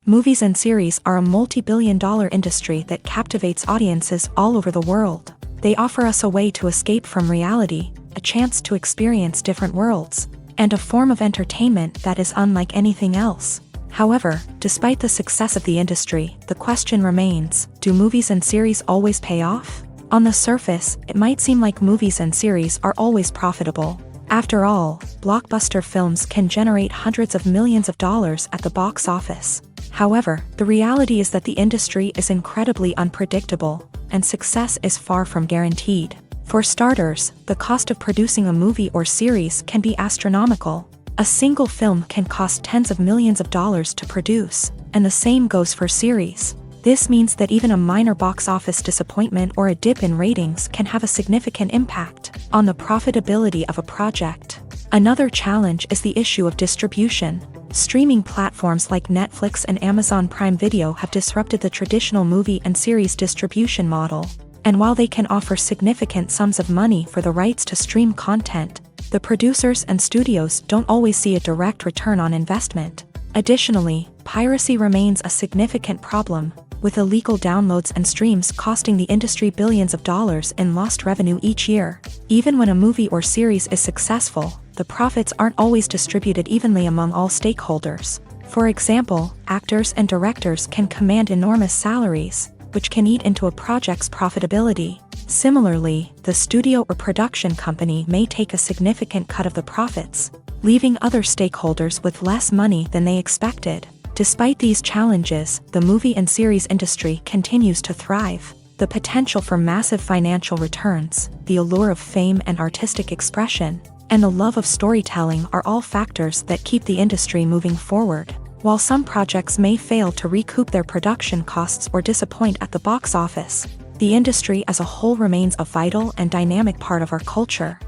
Movies and series are a multi-billion-dollar industry that captivates audiences all over the world. They offer us a way to escape from reality, a chance to experience different worlds, and a form of entertainment that is unlike anything else. However, despite the success of the industry, the question remains, do movies and series always pay off? On the surface, it might seem like movies and series are always profitable. After all, blockbuster films can generate hundreds of millions of dollars at the box office. However, the reality is that the industry is incredibly unpredictable, and success is far from guaranteed. For starters, the cost of producing a movie or series can be astronomical. A single film can cost tens of millions of dollars to produce, and the same goes for series. This means that even a minor box office disappointment or a dip in ratings can have a significant impact on the profitability of a project. Another challenge is the issue of distribution. Streaming platforms like Netflix and Amazon Prime Video have disrupted the traditional movie and series distribution model. And while they can offer significant sums of money for the rights to stream content, the producers and studios don't always see a direct return on investment. Additionally, piracy remains a significant problem, with illegal downloads and streams costing the industry billions of dollars in lost revenue each year. Even when a movie or series is successful, the profits aren't always distributed evenly among all stakeholders. For example, actors and directors can command enormous salaries, which can eat into a project's profitability. Similarly, the studio or production company may take a significant cut of the profits, leaving other stakeholders with less money than they expected. Despite these challenges, the movie and series industry continues to thrive. The potential for massive financial returns, the allure of fame and artistic expression, and the love of storytelling are all factors that keep the industry moving forward. While some projects may fail to recoup their production costs or disappoint at the box office, the industry as a whole remains a vital and dynamic part of our culture.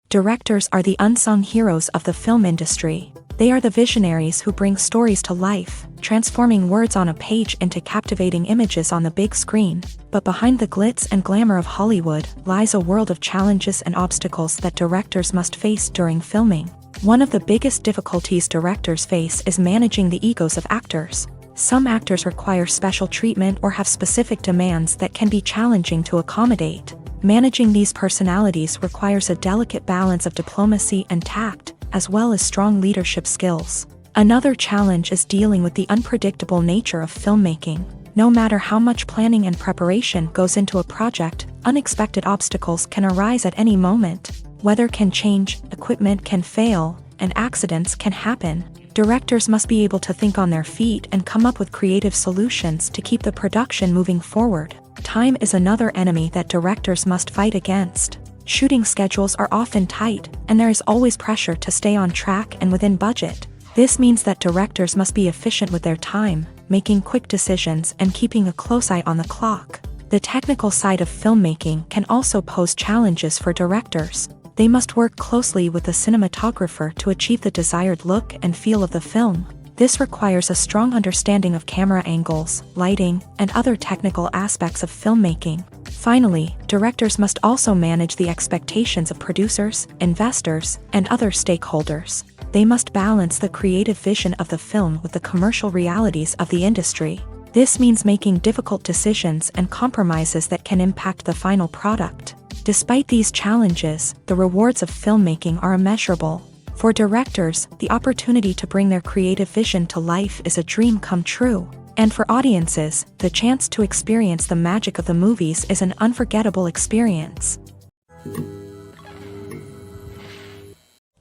Directors are the unsung heroes of the film industry. They are the visionaries who bring stories to life, transforming words on a page into captivating images on the big screen. But behind the glitz and glamour of Hollywood lies a world of challenges and obstacles that directors must face during filming. One of the biggest difficulties directors face is managing the egos of actors. Some actors require special treatment or have specific demands that can be challenging to accommodate. Managing these personalities requires a delicate balance of diplomacy and tact, as well as strong leadership skills. Another challenge is dealing with the unpredictable nature of filmmaking. No matter how much planning and preparation goes into a project, unexpected obstacles can arise at any moment. Weather can change, equipment can fail, and accidents can happen. Directors must be able to think on their feet and come up with creative solutions to keep the production moving forward. Time is another enemy that directors must fight against. Shooting schedules are often tight, and there is always pressure to stay on track and within budget. This means that directors must be efficient with their time, making quick decisions and keeping a close eye on the clock. The technical side of filmmaking can also pose challenges for directors. They must work closely with the cinematographer to achieve the desired look and feel of the film. This requires a strong understanding of camera angles, lighting, and other technical aspects of filmmaking. Finally, directors must also manage the expectations of producers, investors, and other stakeholders. They must balance the creative vision of the film with the commercial realities of the industry. This means making difficult decisions and compromises that can impact the final product. Despite these challenges, the rewards of filmmaking are immeasurable. For directors, the opportunity to bring their creative vision to life is a dream come true. And for audiences, the chance to experience the magic of the movies is an unforgettable experience.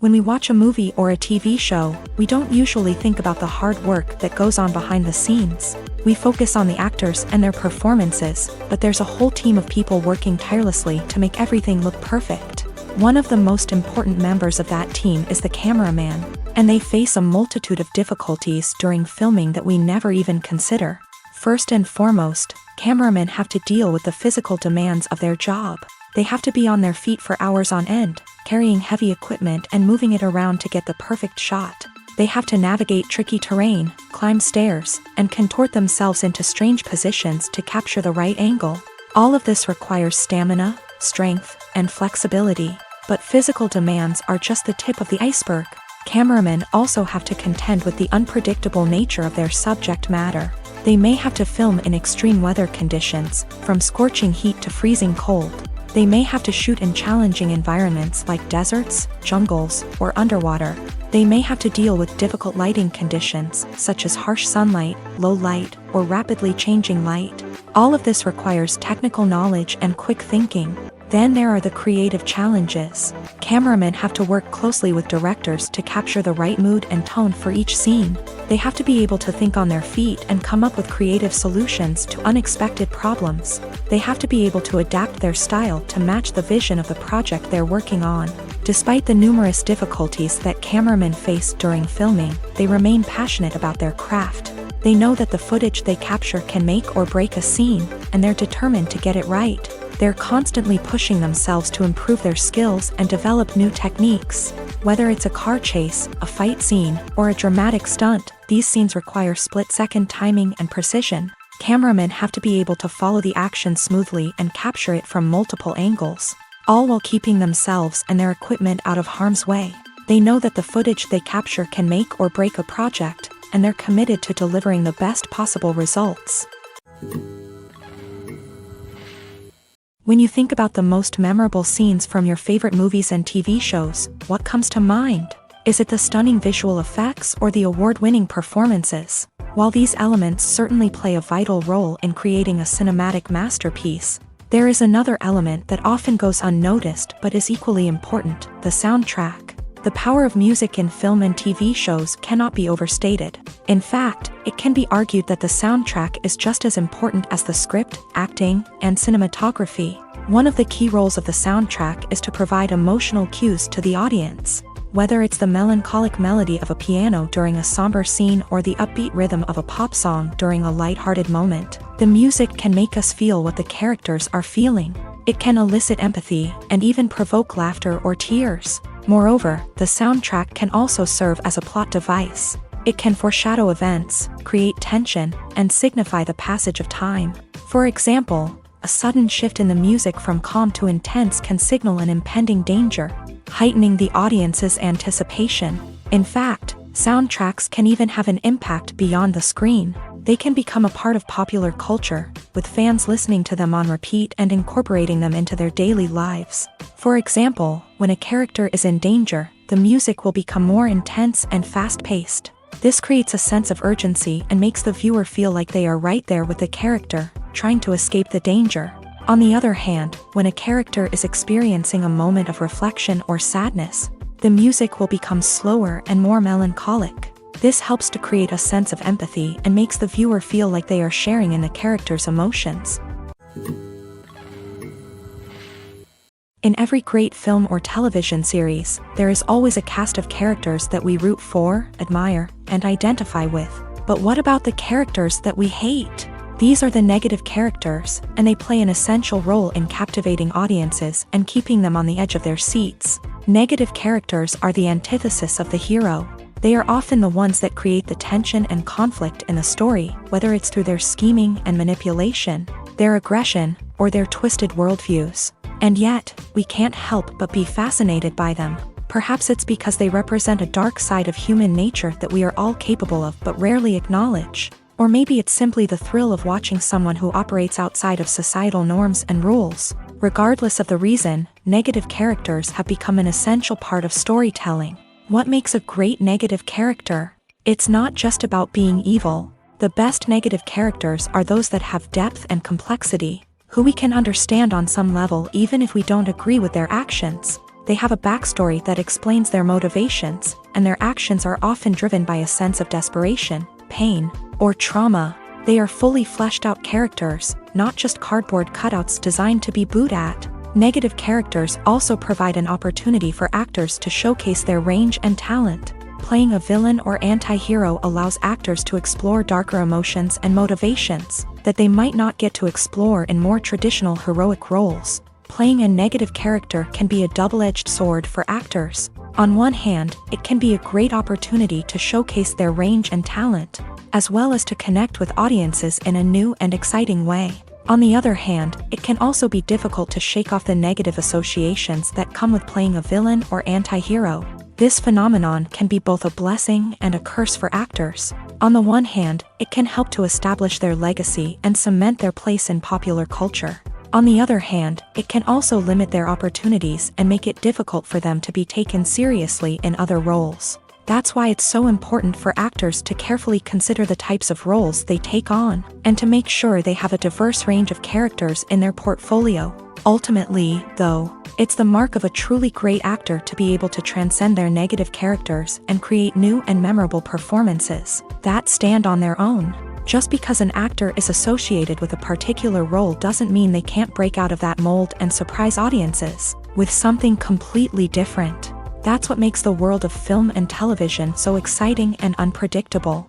When we watch a movie or a TV show, we don't usually think about the hard work that goes on behind the scenes. We focus on the actors and their performances, but there's a whole team of people working tirelessly to make everything look perfect. One of the most important members of that team is the cameraman, and they face a multitude of difficulties during filming that we never even consider. First and foremost, cameramen have to deal with the physical demands of their job. They have to be on their feet for hours on end, carrying heavy equipment and moving it around to get the perfect shot. They have to navigate tricky terrain, climb stairs, and contort themselves into strange positions to capture the right angle. All of this requires stamina, strength, and flexibility. But physical demands are just the tip of the iceberg. Cameramen also have to contend with the unpredictable nature of their subject matter. They may have to film in extreme weather conditions, from scorching heat to freezing cold. They may have to shoot in challenging environments like deserts, jungles, or underwater. They may have to deal with difficult lighting conditions, such as harsh sunlight, low light, or rapidly changing light. All of this requires technical knowledge and quick thinking. Then there are the creative challenges. Cameramen have to work closely with directors to capture the right mood and tone for each scene. They have to be able to think on their feet and come up with creative solutions to unexpected problems. They have to be able to adapt their style to match the vision of the project they're working on. Despite the numerous difficulties that cameramen face during filming, they remain passionate about their craft. They know that the footage they capture can make or break a scene, and they're determined to get it right. They're constantly pushing themselves to improve their skills and develop new techniques. Whether it's a car chase, a fight scene, or a dramatic stunt, these scenes require split-second timing and precision. Cameramen have to be able to follow the action smoothly and capture it from multiple angles, all while keeping themselves and their equipment out of harm's way. They know that the footage they capture can make or break a project, and they're committed to delivering the best possible results. When you think about the most memorable scenes from your favorite movies and TV shows, what comes to mind? Is it the stunning visual effects or the award-winning performances? While these elements certainly play a vital role in creating a cinematic masterpiece, there is another element that often goes unnoticed but is equally important, the soundtrack. The power of music in film and TV shows cannot be overstated. In fact, it can be argued that the soundtrack is just as important as the script, acting, and cinematography. One of the key roles of the soundtrack is to provide emotional cues to the audience. Whether it's the melancholic melody of a piano during a somber scene or the upbeat rhythm of a pop song during a lighthearted moment, the music can make us feel what the characters are feeling. It can elicit empathy and even provoke laughter or tears. Moreover, the soundtrack can also serve as a plot device. It can foreshadow events, create tension, and signify the passage of time. For example, a sudden shift in the music from calm to intense can signal an impending danger, heightening the audience's anticipation. In fact, soundtracks can even have an impact beyond the screen. They can become a part of popular culture, with fans listening to them on repeat and incorporating them into their daily lives. For example, when a character is in danger, the music will become more intense and fast-paced. This creates a sense of urgency and makes the viewer feel like they are right there with the character, trying to escape the danger. On the other hand, when a character is experiencing a moment of reflection or sadness, the music will become slower and more melancholic. This helps to create a sense of empathy and makes the viewer feel like they are sharing in the character's emotions. In every great film or television series, there is always a cast of characters that we root for, admire, and identify with. But what about the characters that we hate? These are the negative characters, and they play an essential role in captivating audiences and keeping them on the edge of their seats. Negative characters are the antithesis of the hero. They are often the ones that create the tension and conflict in the story, whether it's through their scheming and manipulation, their aggression, or their twisted worldviews. And yet, we can't help but be fascinated by them. Perhaps it's because they represent a dark side of human nature that we are all capable of but rarely acknowledge. Or maybe it's simply the thrill of watching someone who operates outside of societal norms and rules. Regardless of the reason, negative characters have become an essential part of storytelling. What makes a great negative character? It's not just about being evil. The best negative characters are those that have depth and complexity, who we can understand on some level even if we don't agree with their actions. They have a backstory that explains their motivations, and their actions are often driven by a sense of desperation, pain, or trauma. They are fully fleshed out characters, not just cardboard cutouts designed to be booed at. Negative characters also provide an opportunity for actors to showcase their range and talent. Playing a villain or anti-hero allows actors to explore darker emotions and motivations that they might not get to explore in more traditional heroic roles. Playing a negative character can be a double-edged sword for actors. On one hand, it can be a great opportunity to showcase their range and talent, as well as to connect with audiences in a new and exciting way. On the other hand, it can also be difficult to shake off the negative associations that come with playing a villain or anti-hero. This phenomenon can be both a blessing and a curse for actors. On the one hand, it can help to establish their legacy and cement their place in popular culture. On the other hand, it can also limit their opportunities and make it difficult for them to be taken seriously in other roles. That's why it's so important for actors to carefully consider the types of roles they take on, and to make sure they have a diverse range of characters in their portfolio. Ultimately, though, it's the mark of a truly great actor to be able to transcend their negative characters and create new and memorable performances that stand on their own. Just because an actor is associated with a particular role doesn't mean they can't break out of that mold and surprise audiences with something completely different. That's what makes the world of film and television so exciting and unpredictable.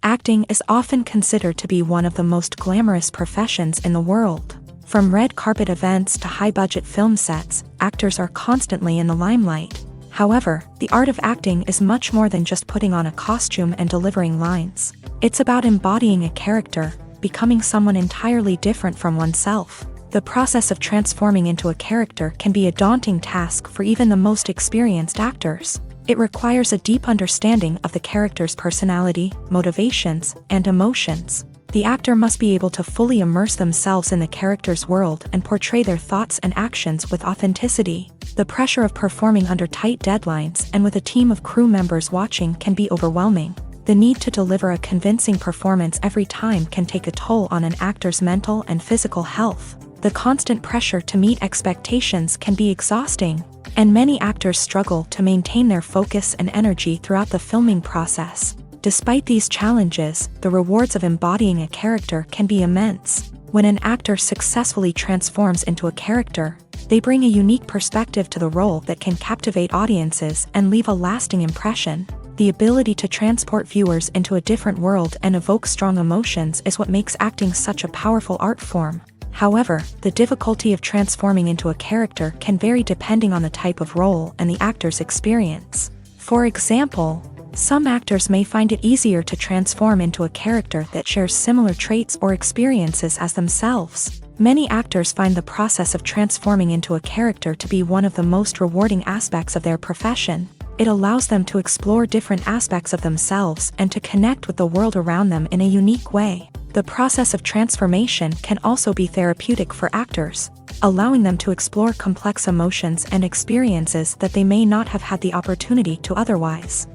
Acting is often considered to be one of the most glamorous professions in the world. From red carpet events to high-budget film sets, actors are constantly in the limelight. However, the art of acting is much more than just putting on a costume and delivering lines. It's about embodying a character, becoming someone entirely different from oneself. The process of transforming into a character can be a daunting task for even the most experienced actors. It requires a deep understanding of the character's personality, motivations, and emotions. The actor must be able to fully immerse themselves in the character's world and portray their thoughts and actions with authenticity. The pressure of performing under tight deadlines and with a team of crew members watching can be overwhelming. The need to deliver a convincing performance every time can take a toll on an actor's mental and physical health. The constant pressure to meet expectations can be exhausting, and many actors struggle to maintain their focus and energy throughout the filming process. Despite these challenges, the rewards of embodying a character can be immense. When an actor successfully transforms into a character, they bring a unique perspective to the role that can captivate audiences and leave a lasting impression. The ability to transport viewers into a different world and evoke strong emotions is what makes acting such a powerful art form. However, the difficulty of transforming into a character can vary depending on the type of role and the actor's experience. For example, some actors may find it easier to transform into a character that shares similar traits or experiences as themselves. Many actors find the process of transforming into a character to be one of the most rewarding aspects of their profession. It allows them to explore different aspects of themselves and to connect with the world around them in a unique way. The process of transformation can also be therapeutic for actors, allowing them to explore complex emotions and experiences that they may not have had the opportunity to otherwise.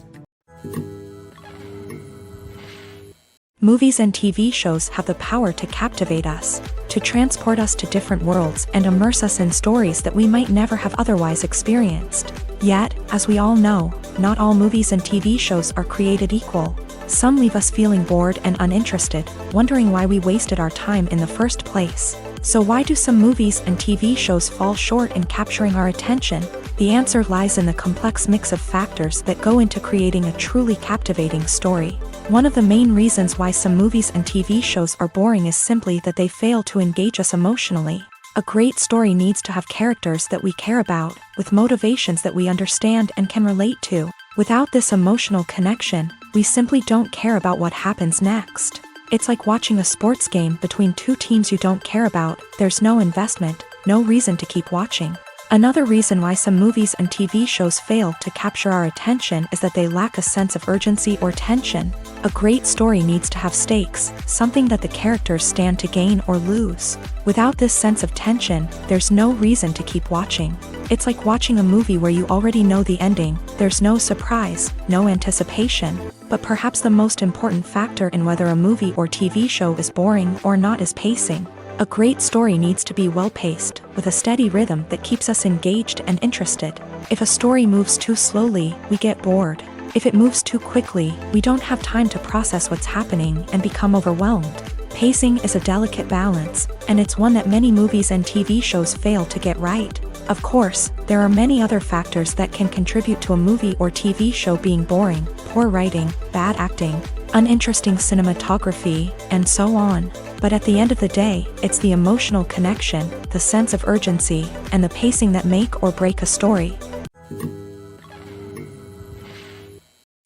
Movies and TV shows have the power to captivate us, to transport us to different worlds and immerse us in stories that we might never have otherwise experienced. Yet, as we all know, not all movies and TV shows are created equal. Some leave us feeling bored and uninterested, wondering why we wasted our time in the first place. So why do some movies and TV shows fall short in capturing our attention? The answer lies in the complex mix of factors that go into creating a truly captivating story. One of the main reasons why some movies and TV shows are boring is simply that they fail to engage us emotionally. A great story needs to have characters that we care about, with motivations that we understand and can relate to. Without this emotional connection, we simply don't care about what happens next. It's like watching a sports game between two teams you don't care about. There's no investment, no reason to keep watching. Another reason why some movies and TV shows fail to capture our attention is that they lack a sense of urgency or tension. A great story needs to have stakes, something that the characters stand to gain or lose. Without this sense of tension, there's no reason to keep watching. It's like watching a movie where you already know the ending. There's no surprise, no anticipation. But perhaps the most important factor in whether a movie or TV show is boring or not is pacing. A great story needs to be well-paced, with a steady rhythm that keeps us engaged and interested. If a story moves too slowly, we get bored. If it moves too quickly, we don't have time to process what's happening and become overwhelmed. Pacing is a delicate balance, and it's one that many movies and TV shows fail to get right. Of course, there are many other factors that can contribute to a movie or TV show being boring: poor writing, bad acting, uninteresting cinematography, and so on. But at the end of the day, it's the emotional connection, the sense of urgency, and the pacing that make or break a story.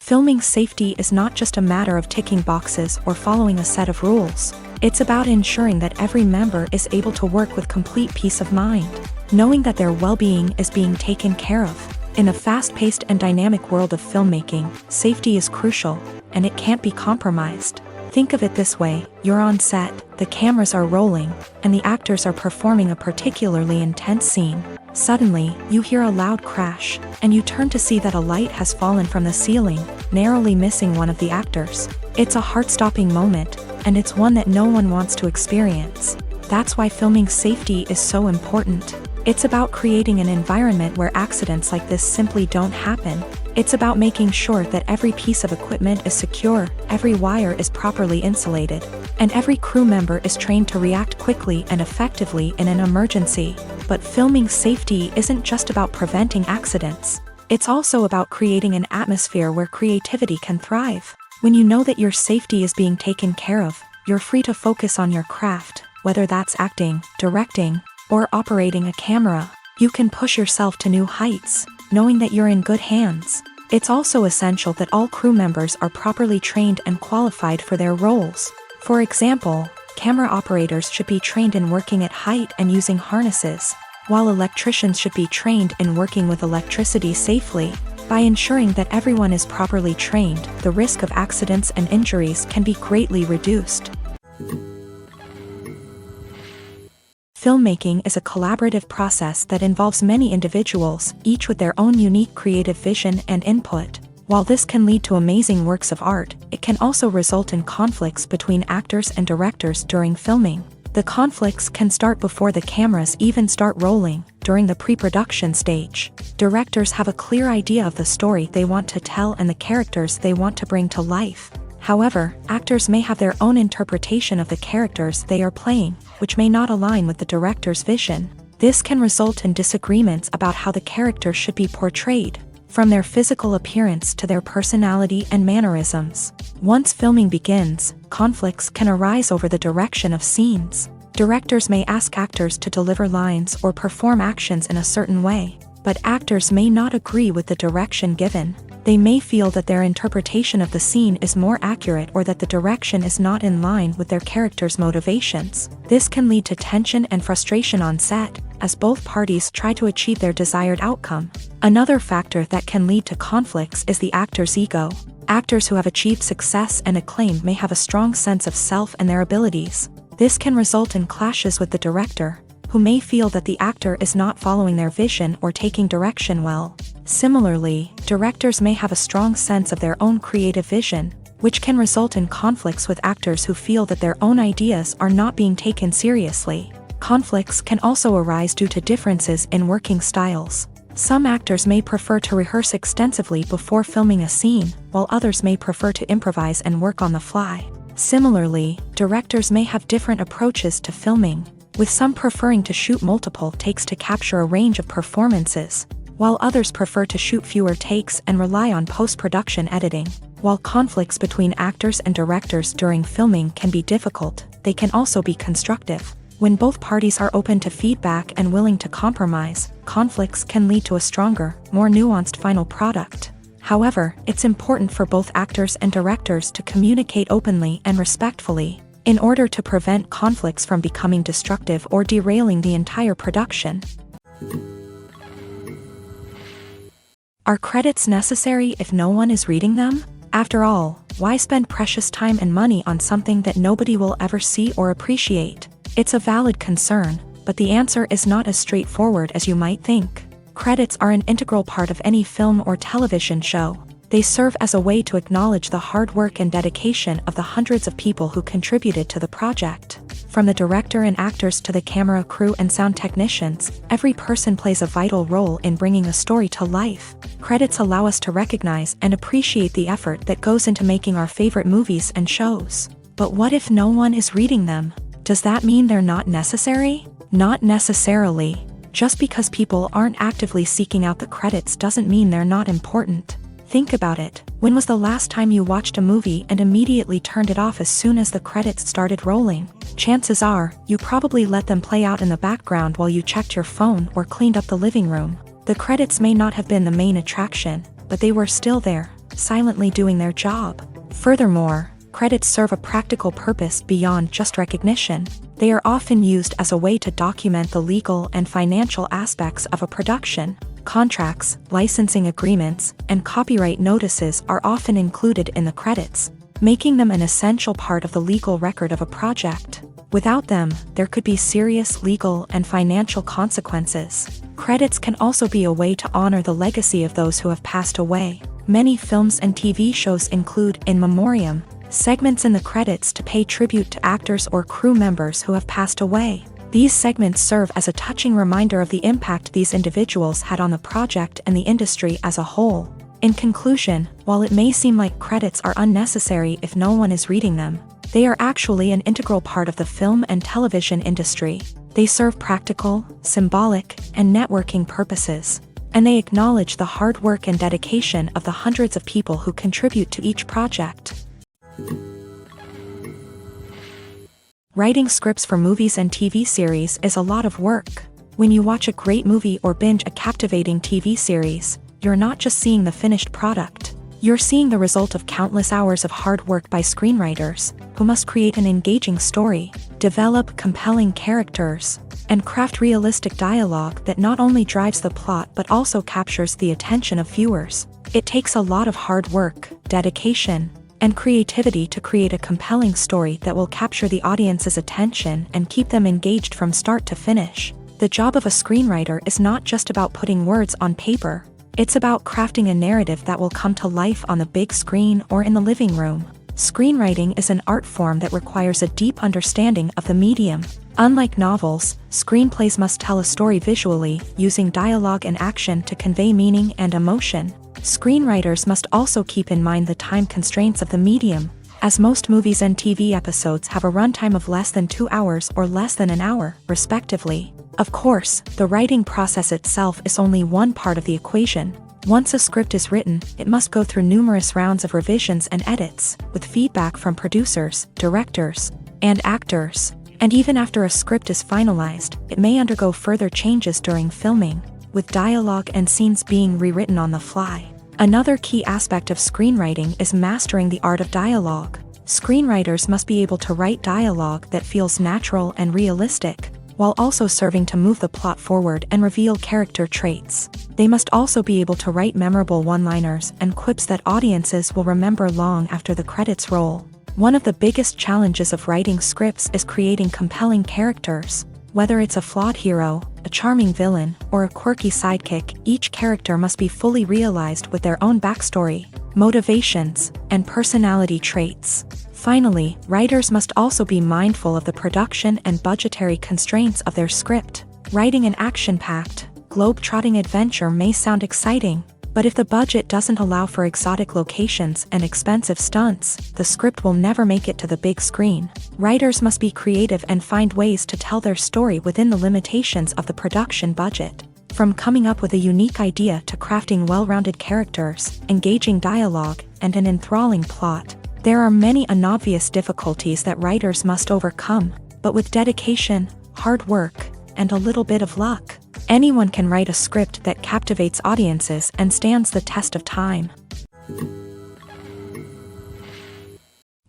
Filming safety is not just a matter of ticking boxes or following a set of rules. It's about ensuring that every member is able to work with complete peace of mind, knowing that their well-being is being taken care of. In a fast-paced and dynamic world of filmmaking, safety is crucial, and it can't be compromised. Think of it this way: you're on set, the cameras are rolling, and the actors are performing a particularly intense scene. Suddenly, you hear a loud crash, and you turn to see that a light has fallen from the ceiling, narrowly missing one of the actors. It's a heart-stopping moment, and it's one that no one wants to experience. That's why filming safety is so important. It's about creating an environment where accidents like this simply don't happen. It's about making sure that every piece of equipment is secure, every wire is properly insulated, and every crew member is trained to react quickly and effectively in an emergency. But filming safety isn't just about preventing accidents. It's also about creating an atmosphere where creativity can thrive. When you know that your safety is being taken care of, you're free to focus on your craft, whether that's acting, directing, or operating a camera. You can push yourself to new heights, knowing that you're in good hands. It's also essential that all crew members are properly trained and qualified for their roles. For example, camera operators should be trained in working at height and using harnesses, while electricians should be trained in working with electricity safely. By ensuring that everyone is properly trained, the risk of accidents and injuries can be greatly reduced. Filmmaking is a collaborative process that involves many individuals, each with their own unique creative vision and input. While this can lead to amazing works of art, it can also result in conflicts between actors and directors during filming. The conflicts can start before the cameras even start rolling, during the pre-production stage. Directors have a clear idea of the story they want to tell and the characters they want to bring to life. However, actors may have their own interpretation of the characters they are playing, which may not align with the director's vision. This can result in disagreements about how the character should be portrayed, from their physical appearance to their personality and mannerisms. Once filming begins, conflicts can arise over the direction of scenes. Directors may ask actors to deliver lines or perform actions in a certain way, but actors may not agree with the direction given. They may feel that their interpretation of the scene is more accurate or that the direction is not in line with their character's motivations. This can lead to tension and frustration on set, as both parties try to achieve their desired outcome. Another factor that can lead to conflicts is the actor's ego. Actors who have achieved success and acclaim may have a strong sense of self and their abilities. This can result in clashes with the director, who may feel that the actor is not following their vision or taking direction well. Similarly, directors may have a strong sense of their own creative vision, which can result in conflicts with actors who feel that their own ideas are not being taken seriously. Conflicts can also arise due to differences in working styles. Some actors may prefer to rehearse extensively before filming a scene, while others may prefer to improvise and work on the fly. Similarly, directors may have different approaches to filming, with some preferring to shoot multiple takes to capture a range of performances, while others prefer to shoot fewer takes and rely on post-production editing. While conflicts between actors and directors during filming can be difficult, they can also be constructive. When both parties are open to feedback and willing to compromise, conflicts can lead to a stronger, more nuanced final product. However, it's important for both actors and directors to communicate openly and respectfully, in order to prevent conflicts from becoming destructive or derailing the entire production. Are credits necessary if no one is reading them? After all, why spend precious time and money on something that nobody will ever see or appreciate? It's a valid concern, but the answer is not as straightforward as you might think. Credits are an integral part of any film or television show. They serve as a way to acknowledge the hard work and dedication of the hundreds of people who contributed to the project. From the director and actors to the camera crew and sound technicians, every person plays a vital role in bringing a story to life. Credits allow us to recognize and appreciate the effort that goes into making our favorite movies and shows. But what if no one is reading them? Does that mean they're not necessary? Not necessarily. Just because people aren't actively seeking out the credits doesn't mean they're not important. Think about it. When was the last time you watched a movie and immediately turned it off as soon as the credits started rolling? Chances are, you probably let them play out in the background while you checked your phone or cleaned up the living room. The credits may not have been the main attraction, but they were still there, silently doing their job. Furthermore, credits serve a practical purpose beyond just recognition. They are often used as a way to document the legal and financial aspects of a production. Contracts, licensing agreements, and copyright notices are often included in the credits, making them an essential part of the legal record of a project. Without them, there could be serious legal and financial consequences. Credits can also be a way to honor the legacy of those who have passed away. Many films and TV shows include in memoriam segments in the credits to pay tribute to actors or crew members who have passed away. These segments serve as a touching reminder of the impact these individuals had on the project and the industry as a whole. In conclusion, while it may seem like credits are unnecessary if no one is reading them, they are actually an integral part of the film and television industry. They serve practical, symbolic, and networking purposes, and they acknowledge the hard work and dedication of the hundreds of people who contribute to each project. Writing scripts for movies and TV series is a lot of work. When you watch a great movie or binge a captivating TV series, you're not just seeing the finished product. You're seeing the result of countless hours of hard work by screenwriters, who must create an engaging story, develop compelling characters, and craft realistic dialogue that not only drives the plot but also captures the attention of viewers. It takes a lot of hard work, dedication, and creativity to create a compelling story that will capture the audience's attention and keep them engaged from start to finish. The job of a screenwriter is not just about putting words on paper. It's about crafting a narrative that will come to life on the big screen or in the living room. Screenwriting is an art form that requires a deep understanding of the medium. Unlike novels, screenplays must tell a story visually, using dialogue and action to convey meaning and emotion. Screenwriters must also keep in mind the time constraints of the medium, as most movies and TV episodes have a runtime of less than 2 hours or less than an hour, respectively. Of course, the writing process itself is only one part of the equation. Once a script is written, it must go through numerous rounds of revisions and edits, with feedback from producers, directors, and actors. And even after a script is finalized, it may undergo further changes during filming, with dialogue and scenes being rewritten on the fly. Another key aspect of screenwriting is mastering the art of dialogue. Screenwriters must be able to write dialogue that feels natural and realistic, while also serving to move the plot forward and reveal character traits. They must also be able to write memorable one-liners and quips that audiences will remember long after the credits roll. One of the biggest challenges of writing scripts is creating compelling characters. Whether it's a flawed hero, a charming villain, or a quirky sidekick, each character must be fully realized with their own backstory, motivations, and personality traits. Finally, writers must also be mindful of the production and budgetary constraints of their script. Writing an action-packed, globe-trotting adventure may sound exciting, but if the budget doesn't allow for exotic locations and expensive stunts, the script will never make it to the big screen. Writers must be creative and find ways to tell their story within the limitations of the production budget. From coming up with a unique idea to crafting well-rounded characters, engaging dialogue, and an enthralling plot, there are many unobvious difficulties that writers must overcome, but with dedication, hard work, and a little bit of luck, anyone can write a script that captivates audiences and stands the test of time.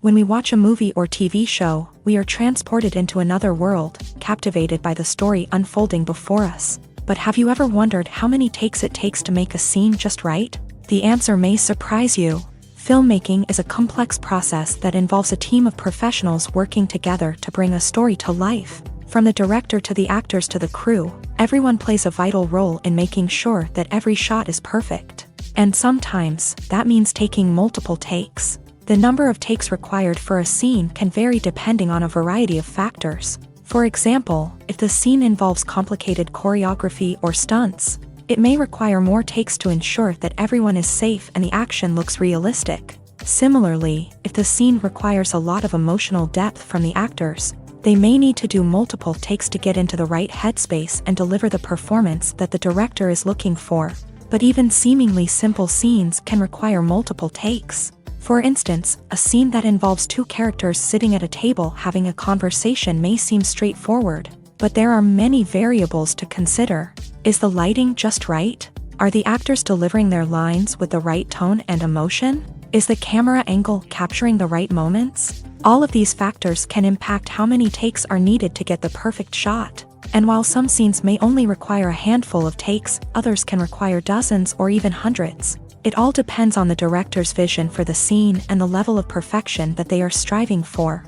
When we watch a movie or TV show, we are transported into another world, captivated by the story unfolding before us. But have you ever wondered how many takes it takes to make a scene just right? The answer may surprise you. Filmmaking is a complex process that involves a team of professionals working together to bring a story to life. From the director to the actors to the crew, everyone plays a vital role in making sure that every shot is perfect. And sometimes, that means taking multiple takes. The number of takes required for a scene can vary depending on a variety of factors. For example, if the scene involves complicated choreography or stunts, it may require more takes to ensure that everyone is safe and the action looks realistic. Similarly, if the scene requires a lot of emotional depth from the actors, they may need to do multiple takes to get into the right headspace and deliver the performance that the director is looking for. But even seemingly simple scenes can require multiple takes. For instance, a scene that involves two characters sitting at a table having a conversation may seem straightforward, but there are many variables to consider. Is the lighting just right? Are the actors delivering their lines with the right tone and emotion? Is the camera angle capturing the right moments? All of these factors can impact how many takes are needed to get the perfect shot. And while some scenes may only require a handful of takes, others can require dozens or even hundreds. It all depends on the director's vision for the scene and the level of perfection that they are striving for.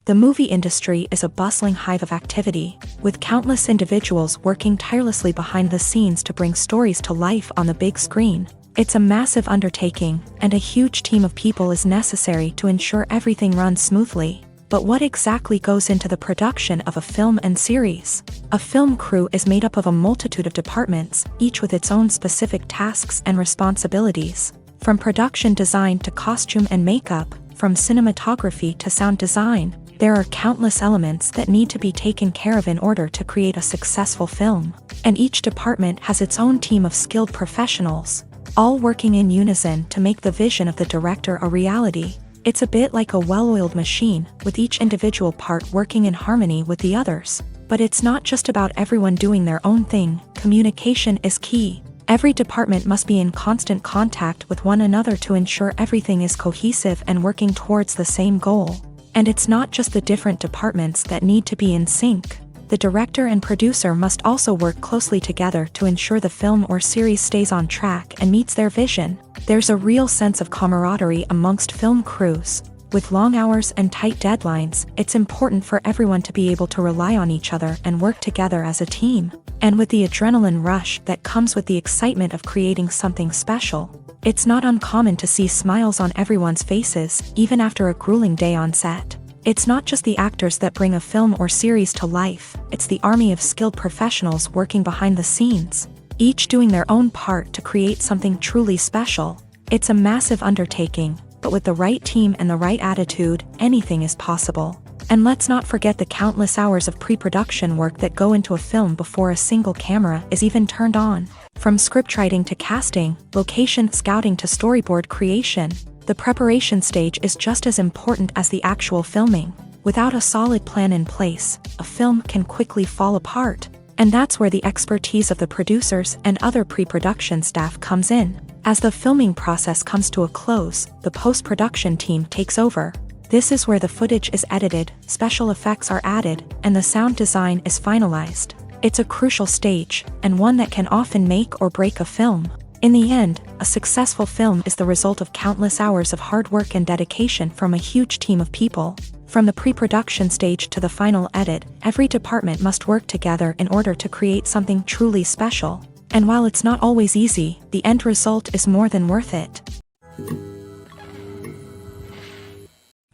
The movie industry is a bustling hive of activity, with countless individuals working tirelessly behind the scenes to bring stories to life on the big screen. It's a massive undertaking, and a huge team of people is necessary to ensure everything runs smoothly. But what exactly goes into the production of a film and series? A film crew is made up of a multitude of departments, each with its own specific tasks and responsibilities. From production design to costume and makeup, from cinematography to sound design, there are countless elements that need to be taken care of in order to create a successful film. And each department has its own team of skilled professionals, all working in unison to make the vision of the director a reality. It's a bit like a well-oiled machine, with each individual part working in harmony with the others. But it's not just about everyone doing their own thing. Communication is key. Every department must be in constant contact with one another to ensure everything is cohesive and working towards the same goal. And it's not just the different departments that need to be in sync. The director and producer must also work closely together to ensure the film or series stays on track and meets their vision. There's a real sense of camaraderie amongst film crews. With long hours and tight deadlines, it's important for everyone to be able to rely on each other and work together as a team. And with the adrenaline rush that comes with the excitement of creating something special, It's not uncommon to see smiles on everyone's faces, even after a grueling day on set. It's not just the actors that bring a film or series to life, it's the army of skilled professionals working behind the scenes, each doing their own part to create something truly special. It's a massive undertaking, but with the right team and the right attitude, anything is possible. And let's not forget the countless hours of pre-production work that go into a film before a single camera is even turned on. From scriptwriting to casting, location scouting to storyboard creation, the preparation stage is just as important as the actual filming. Without a solid plan in place, a film can quickly fall apart. And that's where the expertise of the producers and other pre-production staff comes in. As the filming process comes to a close, the post-production team takes over. This is where the footage is edited, special effects are added, and the sound design is finalized. It's a crucial stage, and one that can often make or break a film. In the end, a successful film is the result of countless hours of hard work and dedication from a huge team of people. From the pre-production stage to the final edit, every department must work together in order to create something truly special. And while it's not always easy, the end result is more than worth it.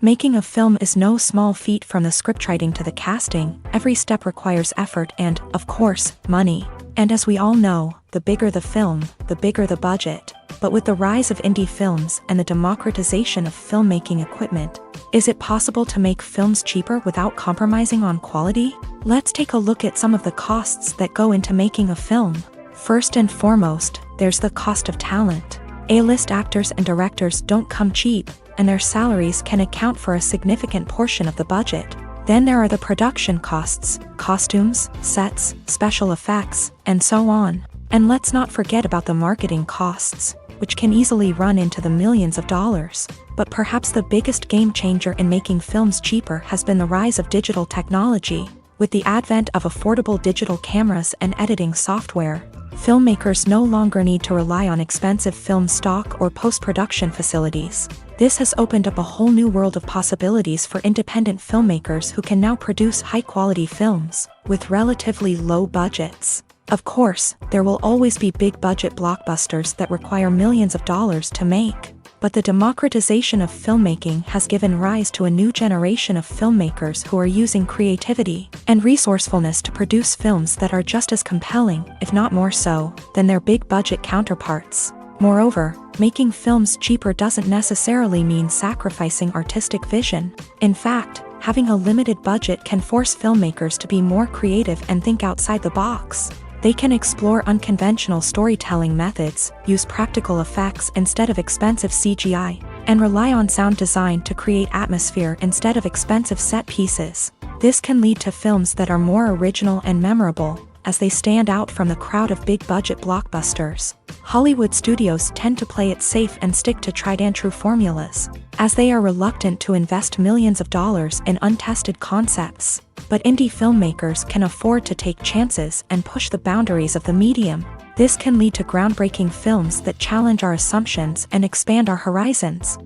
Making a film is no small feat. From the scriptwriting to the casting, every step requires effort and, of course, money. And as we all know, the bigger the film, the bigger the budget. But with the rise of indie films and the democratization of filmmaking equipment, is it possible to make films cheaper without compromising on quality? Let's take a look at some of the costs that go into making a film. First and foremost, there's the cost of talent. A-list actors and directors don't come cheap, and their salaries can account for a significant portion of the budget. Then there are the production costs, costumes, sets, special effects, and so on. And let's not forget about the marketing costs, which can easily run into the millions of dollars. But perhaps the biggest game changer in making films cheaper has been the rise of digital technology. With the advent of affordable digital cameras and editing software, filmmakers no longer need to rely on expensive film stock or post-production facilities. This has opened up a whole new world of possibilities for independent filmmakers who can now produce high-quality films with relatively low budgets. Of course, there will always be big-budget blockbusters that require millions of dollars to make. But the democratization of filmmaking has given rise to a new generation of filmmakers who are using creativity and resourcefulness to produce films that are just as compelling, if not more so, than their big-budget counterparts. Moreover, making films cheaper doesn't necessarily mean sacrificing artistic vision. In fact, having a limited budget can force filmmakers to be more creative and think outside the box. They can explore unconventional storytelling methods, use practical effects instead of expensive CGI, and rely on sound design to create atmosphere instead of expensive set pieces. This can lead to films that are more original and memorable, as they stand out from the crowd of big-budget blockbusters. Hollywood studios tend to play it safe and stick to tried-and-true formulas, as they are reluctant to invest millions of dollars in untested concepts. But indie filmmakers can afford to take chances and push the boundaries of the medium. This can lead to groundbreaking films that challenge our assumptions and expand our horizons.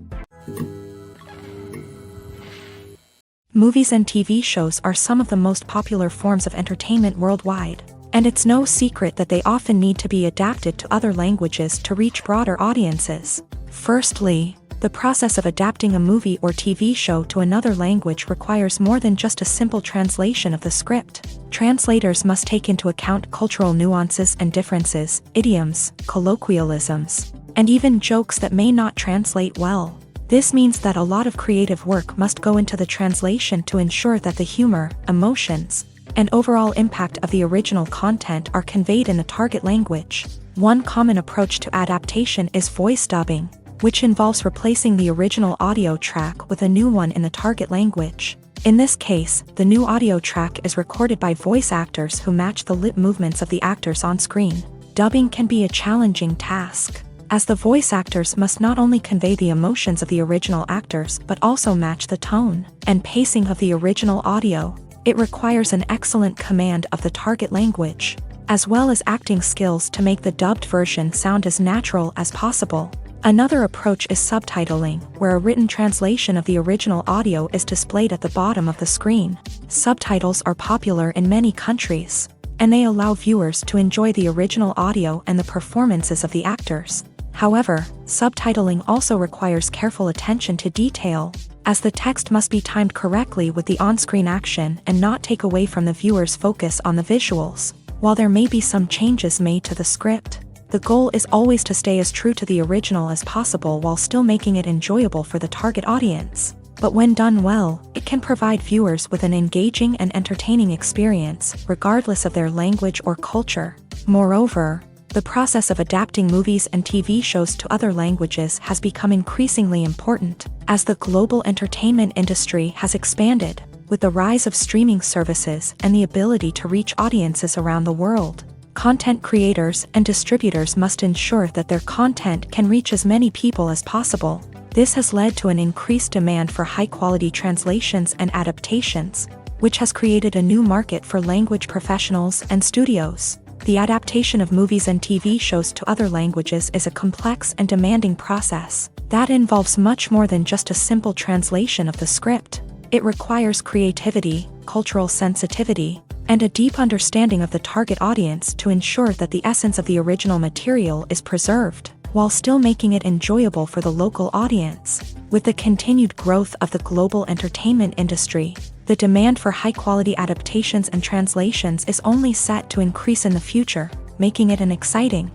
Movies and TV shows are some of the most popular forms of entertainment worldwide, and it's no secret that they often need to be adapted to other languages to reach broader audiences. Firstly, the process of adapting a movie or TV show to another language requires more than just a simple translation of the script. Translators must take into account cultural nuances and differences, idioms, colloquialisms, and even jokes that may not translate well. This means that a lot of creative work must go into the translation to ensure that the humor, emotions, and overall impact of the original content are conveyed in the target language. One common approach to adaptation is voice dubbing, which involves replacing the original audio track with a new one in the target language. In this case, the new audio track is recorded by voice actors who match the lip movements of the actors on screen. Dubbing can be a challenging task, as the voice actors must not only convey the emotions of the original actors but also match the tone and pacing of the original audio. It requires an excellent command of the target language, as well as acting skills to make the dubbed version sound as natural as possible. Another approach is subtitling, where a written translation of the original audio is displayed at the bottom of the screen. Subtitles are popular in many countries, and they allow viewers to enjoy the original audio and the performances of the actors. However, subtitling also requires careful attention to detail, as the text must be timed correctly with the on-screen action and not take away from the viewer's focus on the visuals. While there may be some changes made to the script, the goal is always to stay as true to the original as possible while still making it enjoyable for the target audience. But when done well, it can provide viewers with an engaging and entertaining experience, regardless of their language or culture. Moreover, the process of adapting movies and TV shows to other languages has become increasingly important, as the global entertainment industry has expanded, with the rise of streaming services and the ability to reach audiences around the world. Content creators and distributors must ensure that their content can reach as many people as possible. This has led to an increased demand for high-quality translations and adaptations, which has created a new market for language professionals and studios. The adaptation of movies and TV shows to other languages is a complex and demanding process that involves much more than just a simple translation of the script. It requires creativity, cultural sensitivity, and a deep understanding of the target audience to ensure that the essence of the original material is preserved, while still making it enjoyable for the local audience. With the continued growth of the global entertainment industry, the demand for high-quality adaptations and translations is only set to increase in the future, making it an exciting.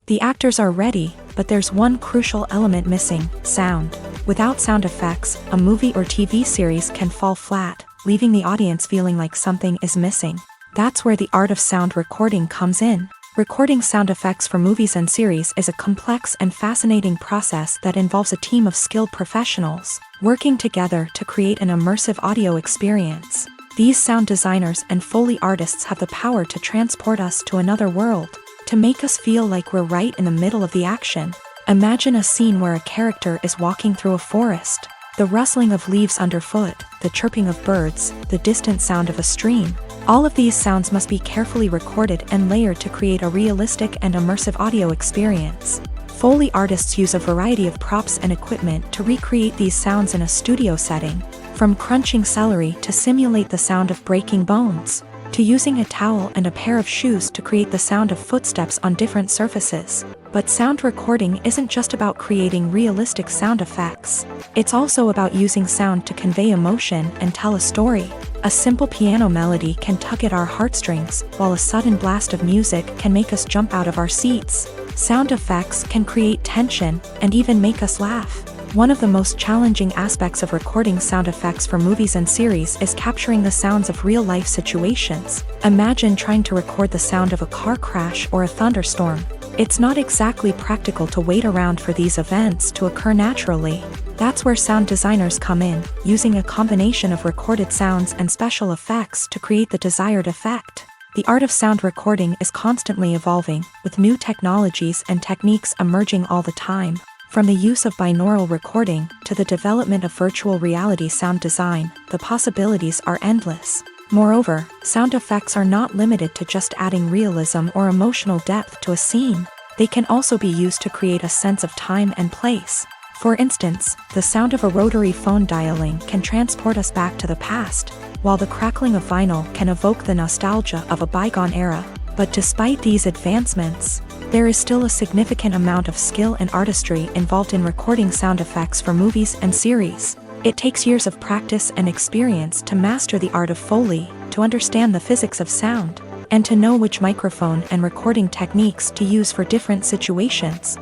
The actors are ready, but there's one crucial element missing: sound. Without sound effects, a movie or TV series can fall flat, leaving the audience feeling like something is missing. That's where the art of sound recording comes in. Recording sound effects for movies and series is a complex and fascinating process that involves a team of skilled professionals working together to create an immersive audio experience. These sound designers and Foley artists have the power to transport us to another world, to make us feel like we're right in the middle of the action. Imagine a scene where a character is walking through a forest. The rustling of leaves underfoot, the chirping of birds, the distant sound of a stream. All of these sounds must be carefully recorded and layered to create a realistic and immersive audio experience. Foley artists use a variety of props and equipment to recreate these sounds in a studio setting, from crunching celery to simulate the sound of breaking bones, to using a towel and a pair of shoes to create the sound of footsteps on different surfaces. But sound recording isn't just about creating realistic sound effects. It's also about using sound to convey emotion and tell a story. A simple piano melody can tug at our heartstrings, while a sudden blast of music can make us jump out of our seats. Sound effects can create tension and even make us laugh. One of the most challenging aspects of recording sound effects for movies and series is capturing the sounds of real-life situations. Imagine trying to record the sound of a car crash or a thunderstorm. It's not exactly practical to wait around for these events to occur naturally. That's where sound designers come in, using a combination of recorded sounds and special effects to create the desired effect. The art of sound recording is constantly evolving, with new technologies and techniques emerging all the time. From the use of binaural recording to the development of virtual reality sound design, the possibilities are endless. Moreover, sound effects are not limited to just adding realism or emotional depth to a scene. They can also be used to create a sense of time and place. For instance, the sound of a rotary phone dialing can transport us back to the past, while the crackling of vinyl can evoke the nostalgia of a bygone era. But despite these advancements, there is still a significant amount of skill and artistry involved in recording sound effects for movies and series. It takes years of practice and experience to master the art of Foley, to understand the physics of sound, and to know which microphone and recording techniques to use for different situations.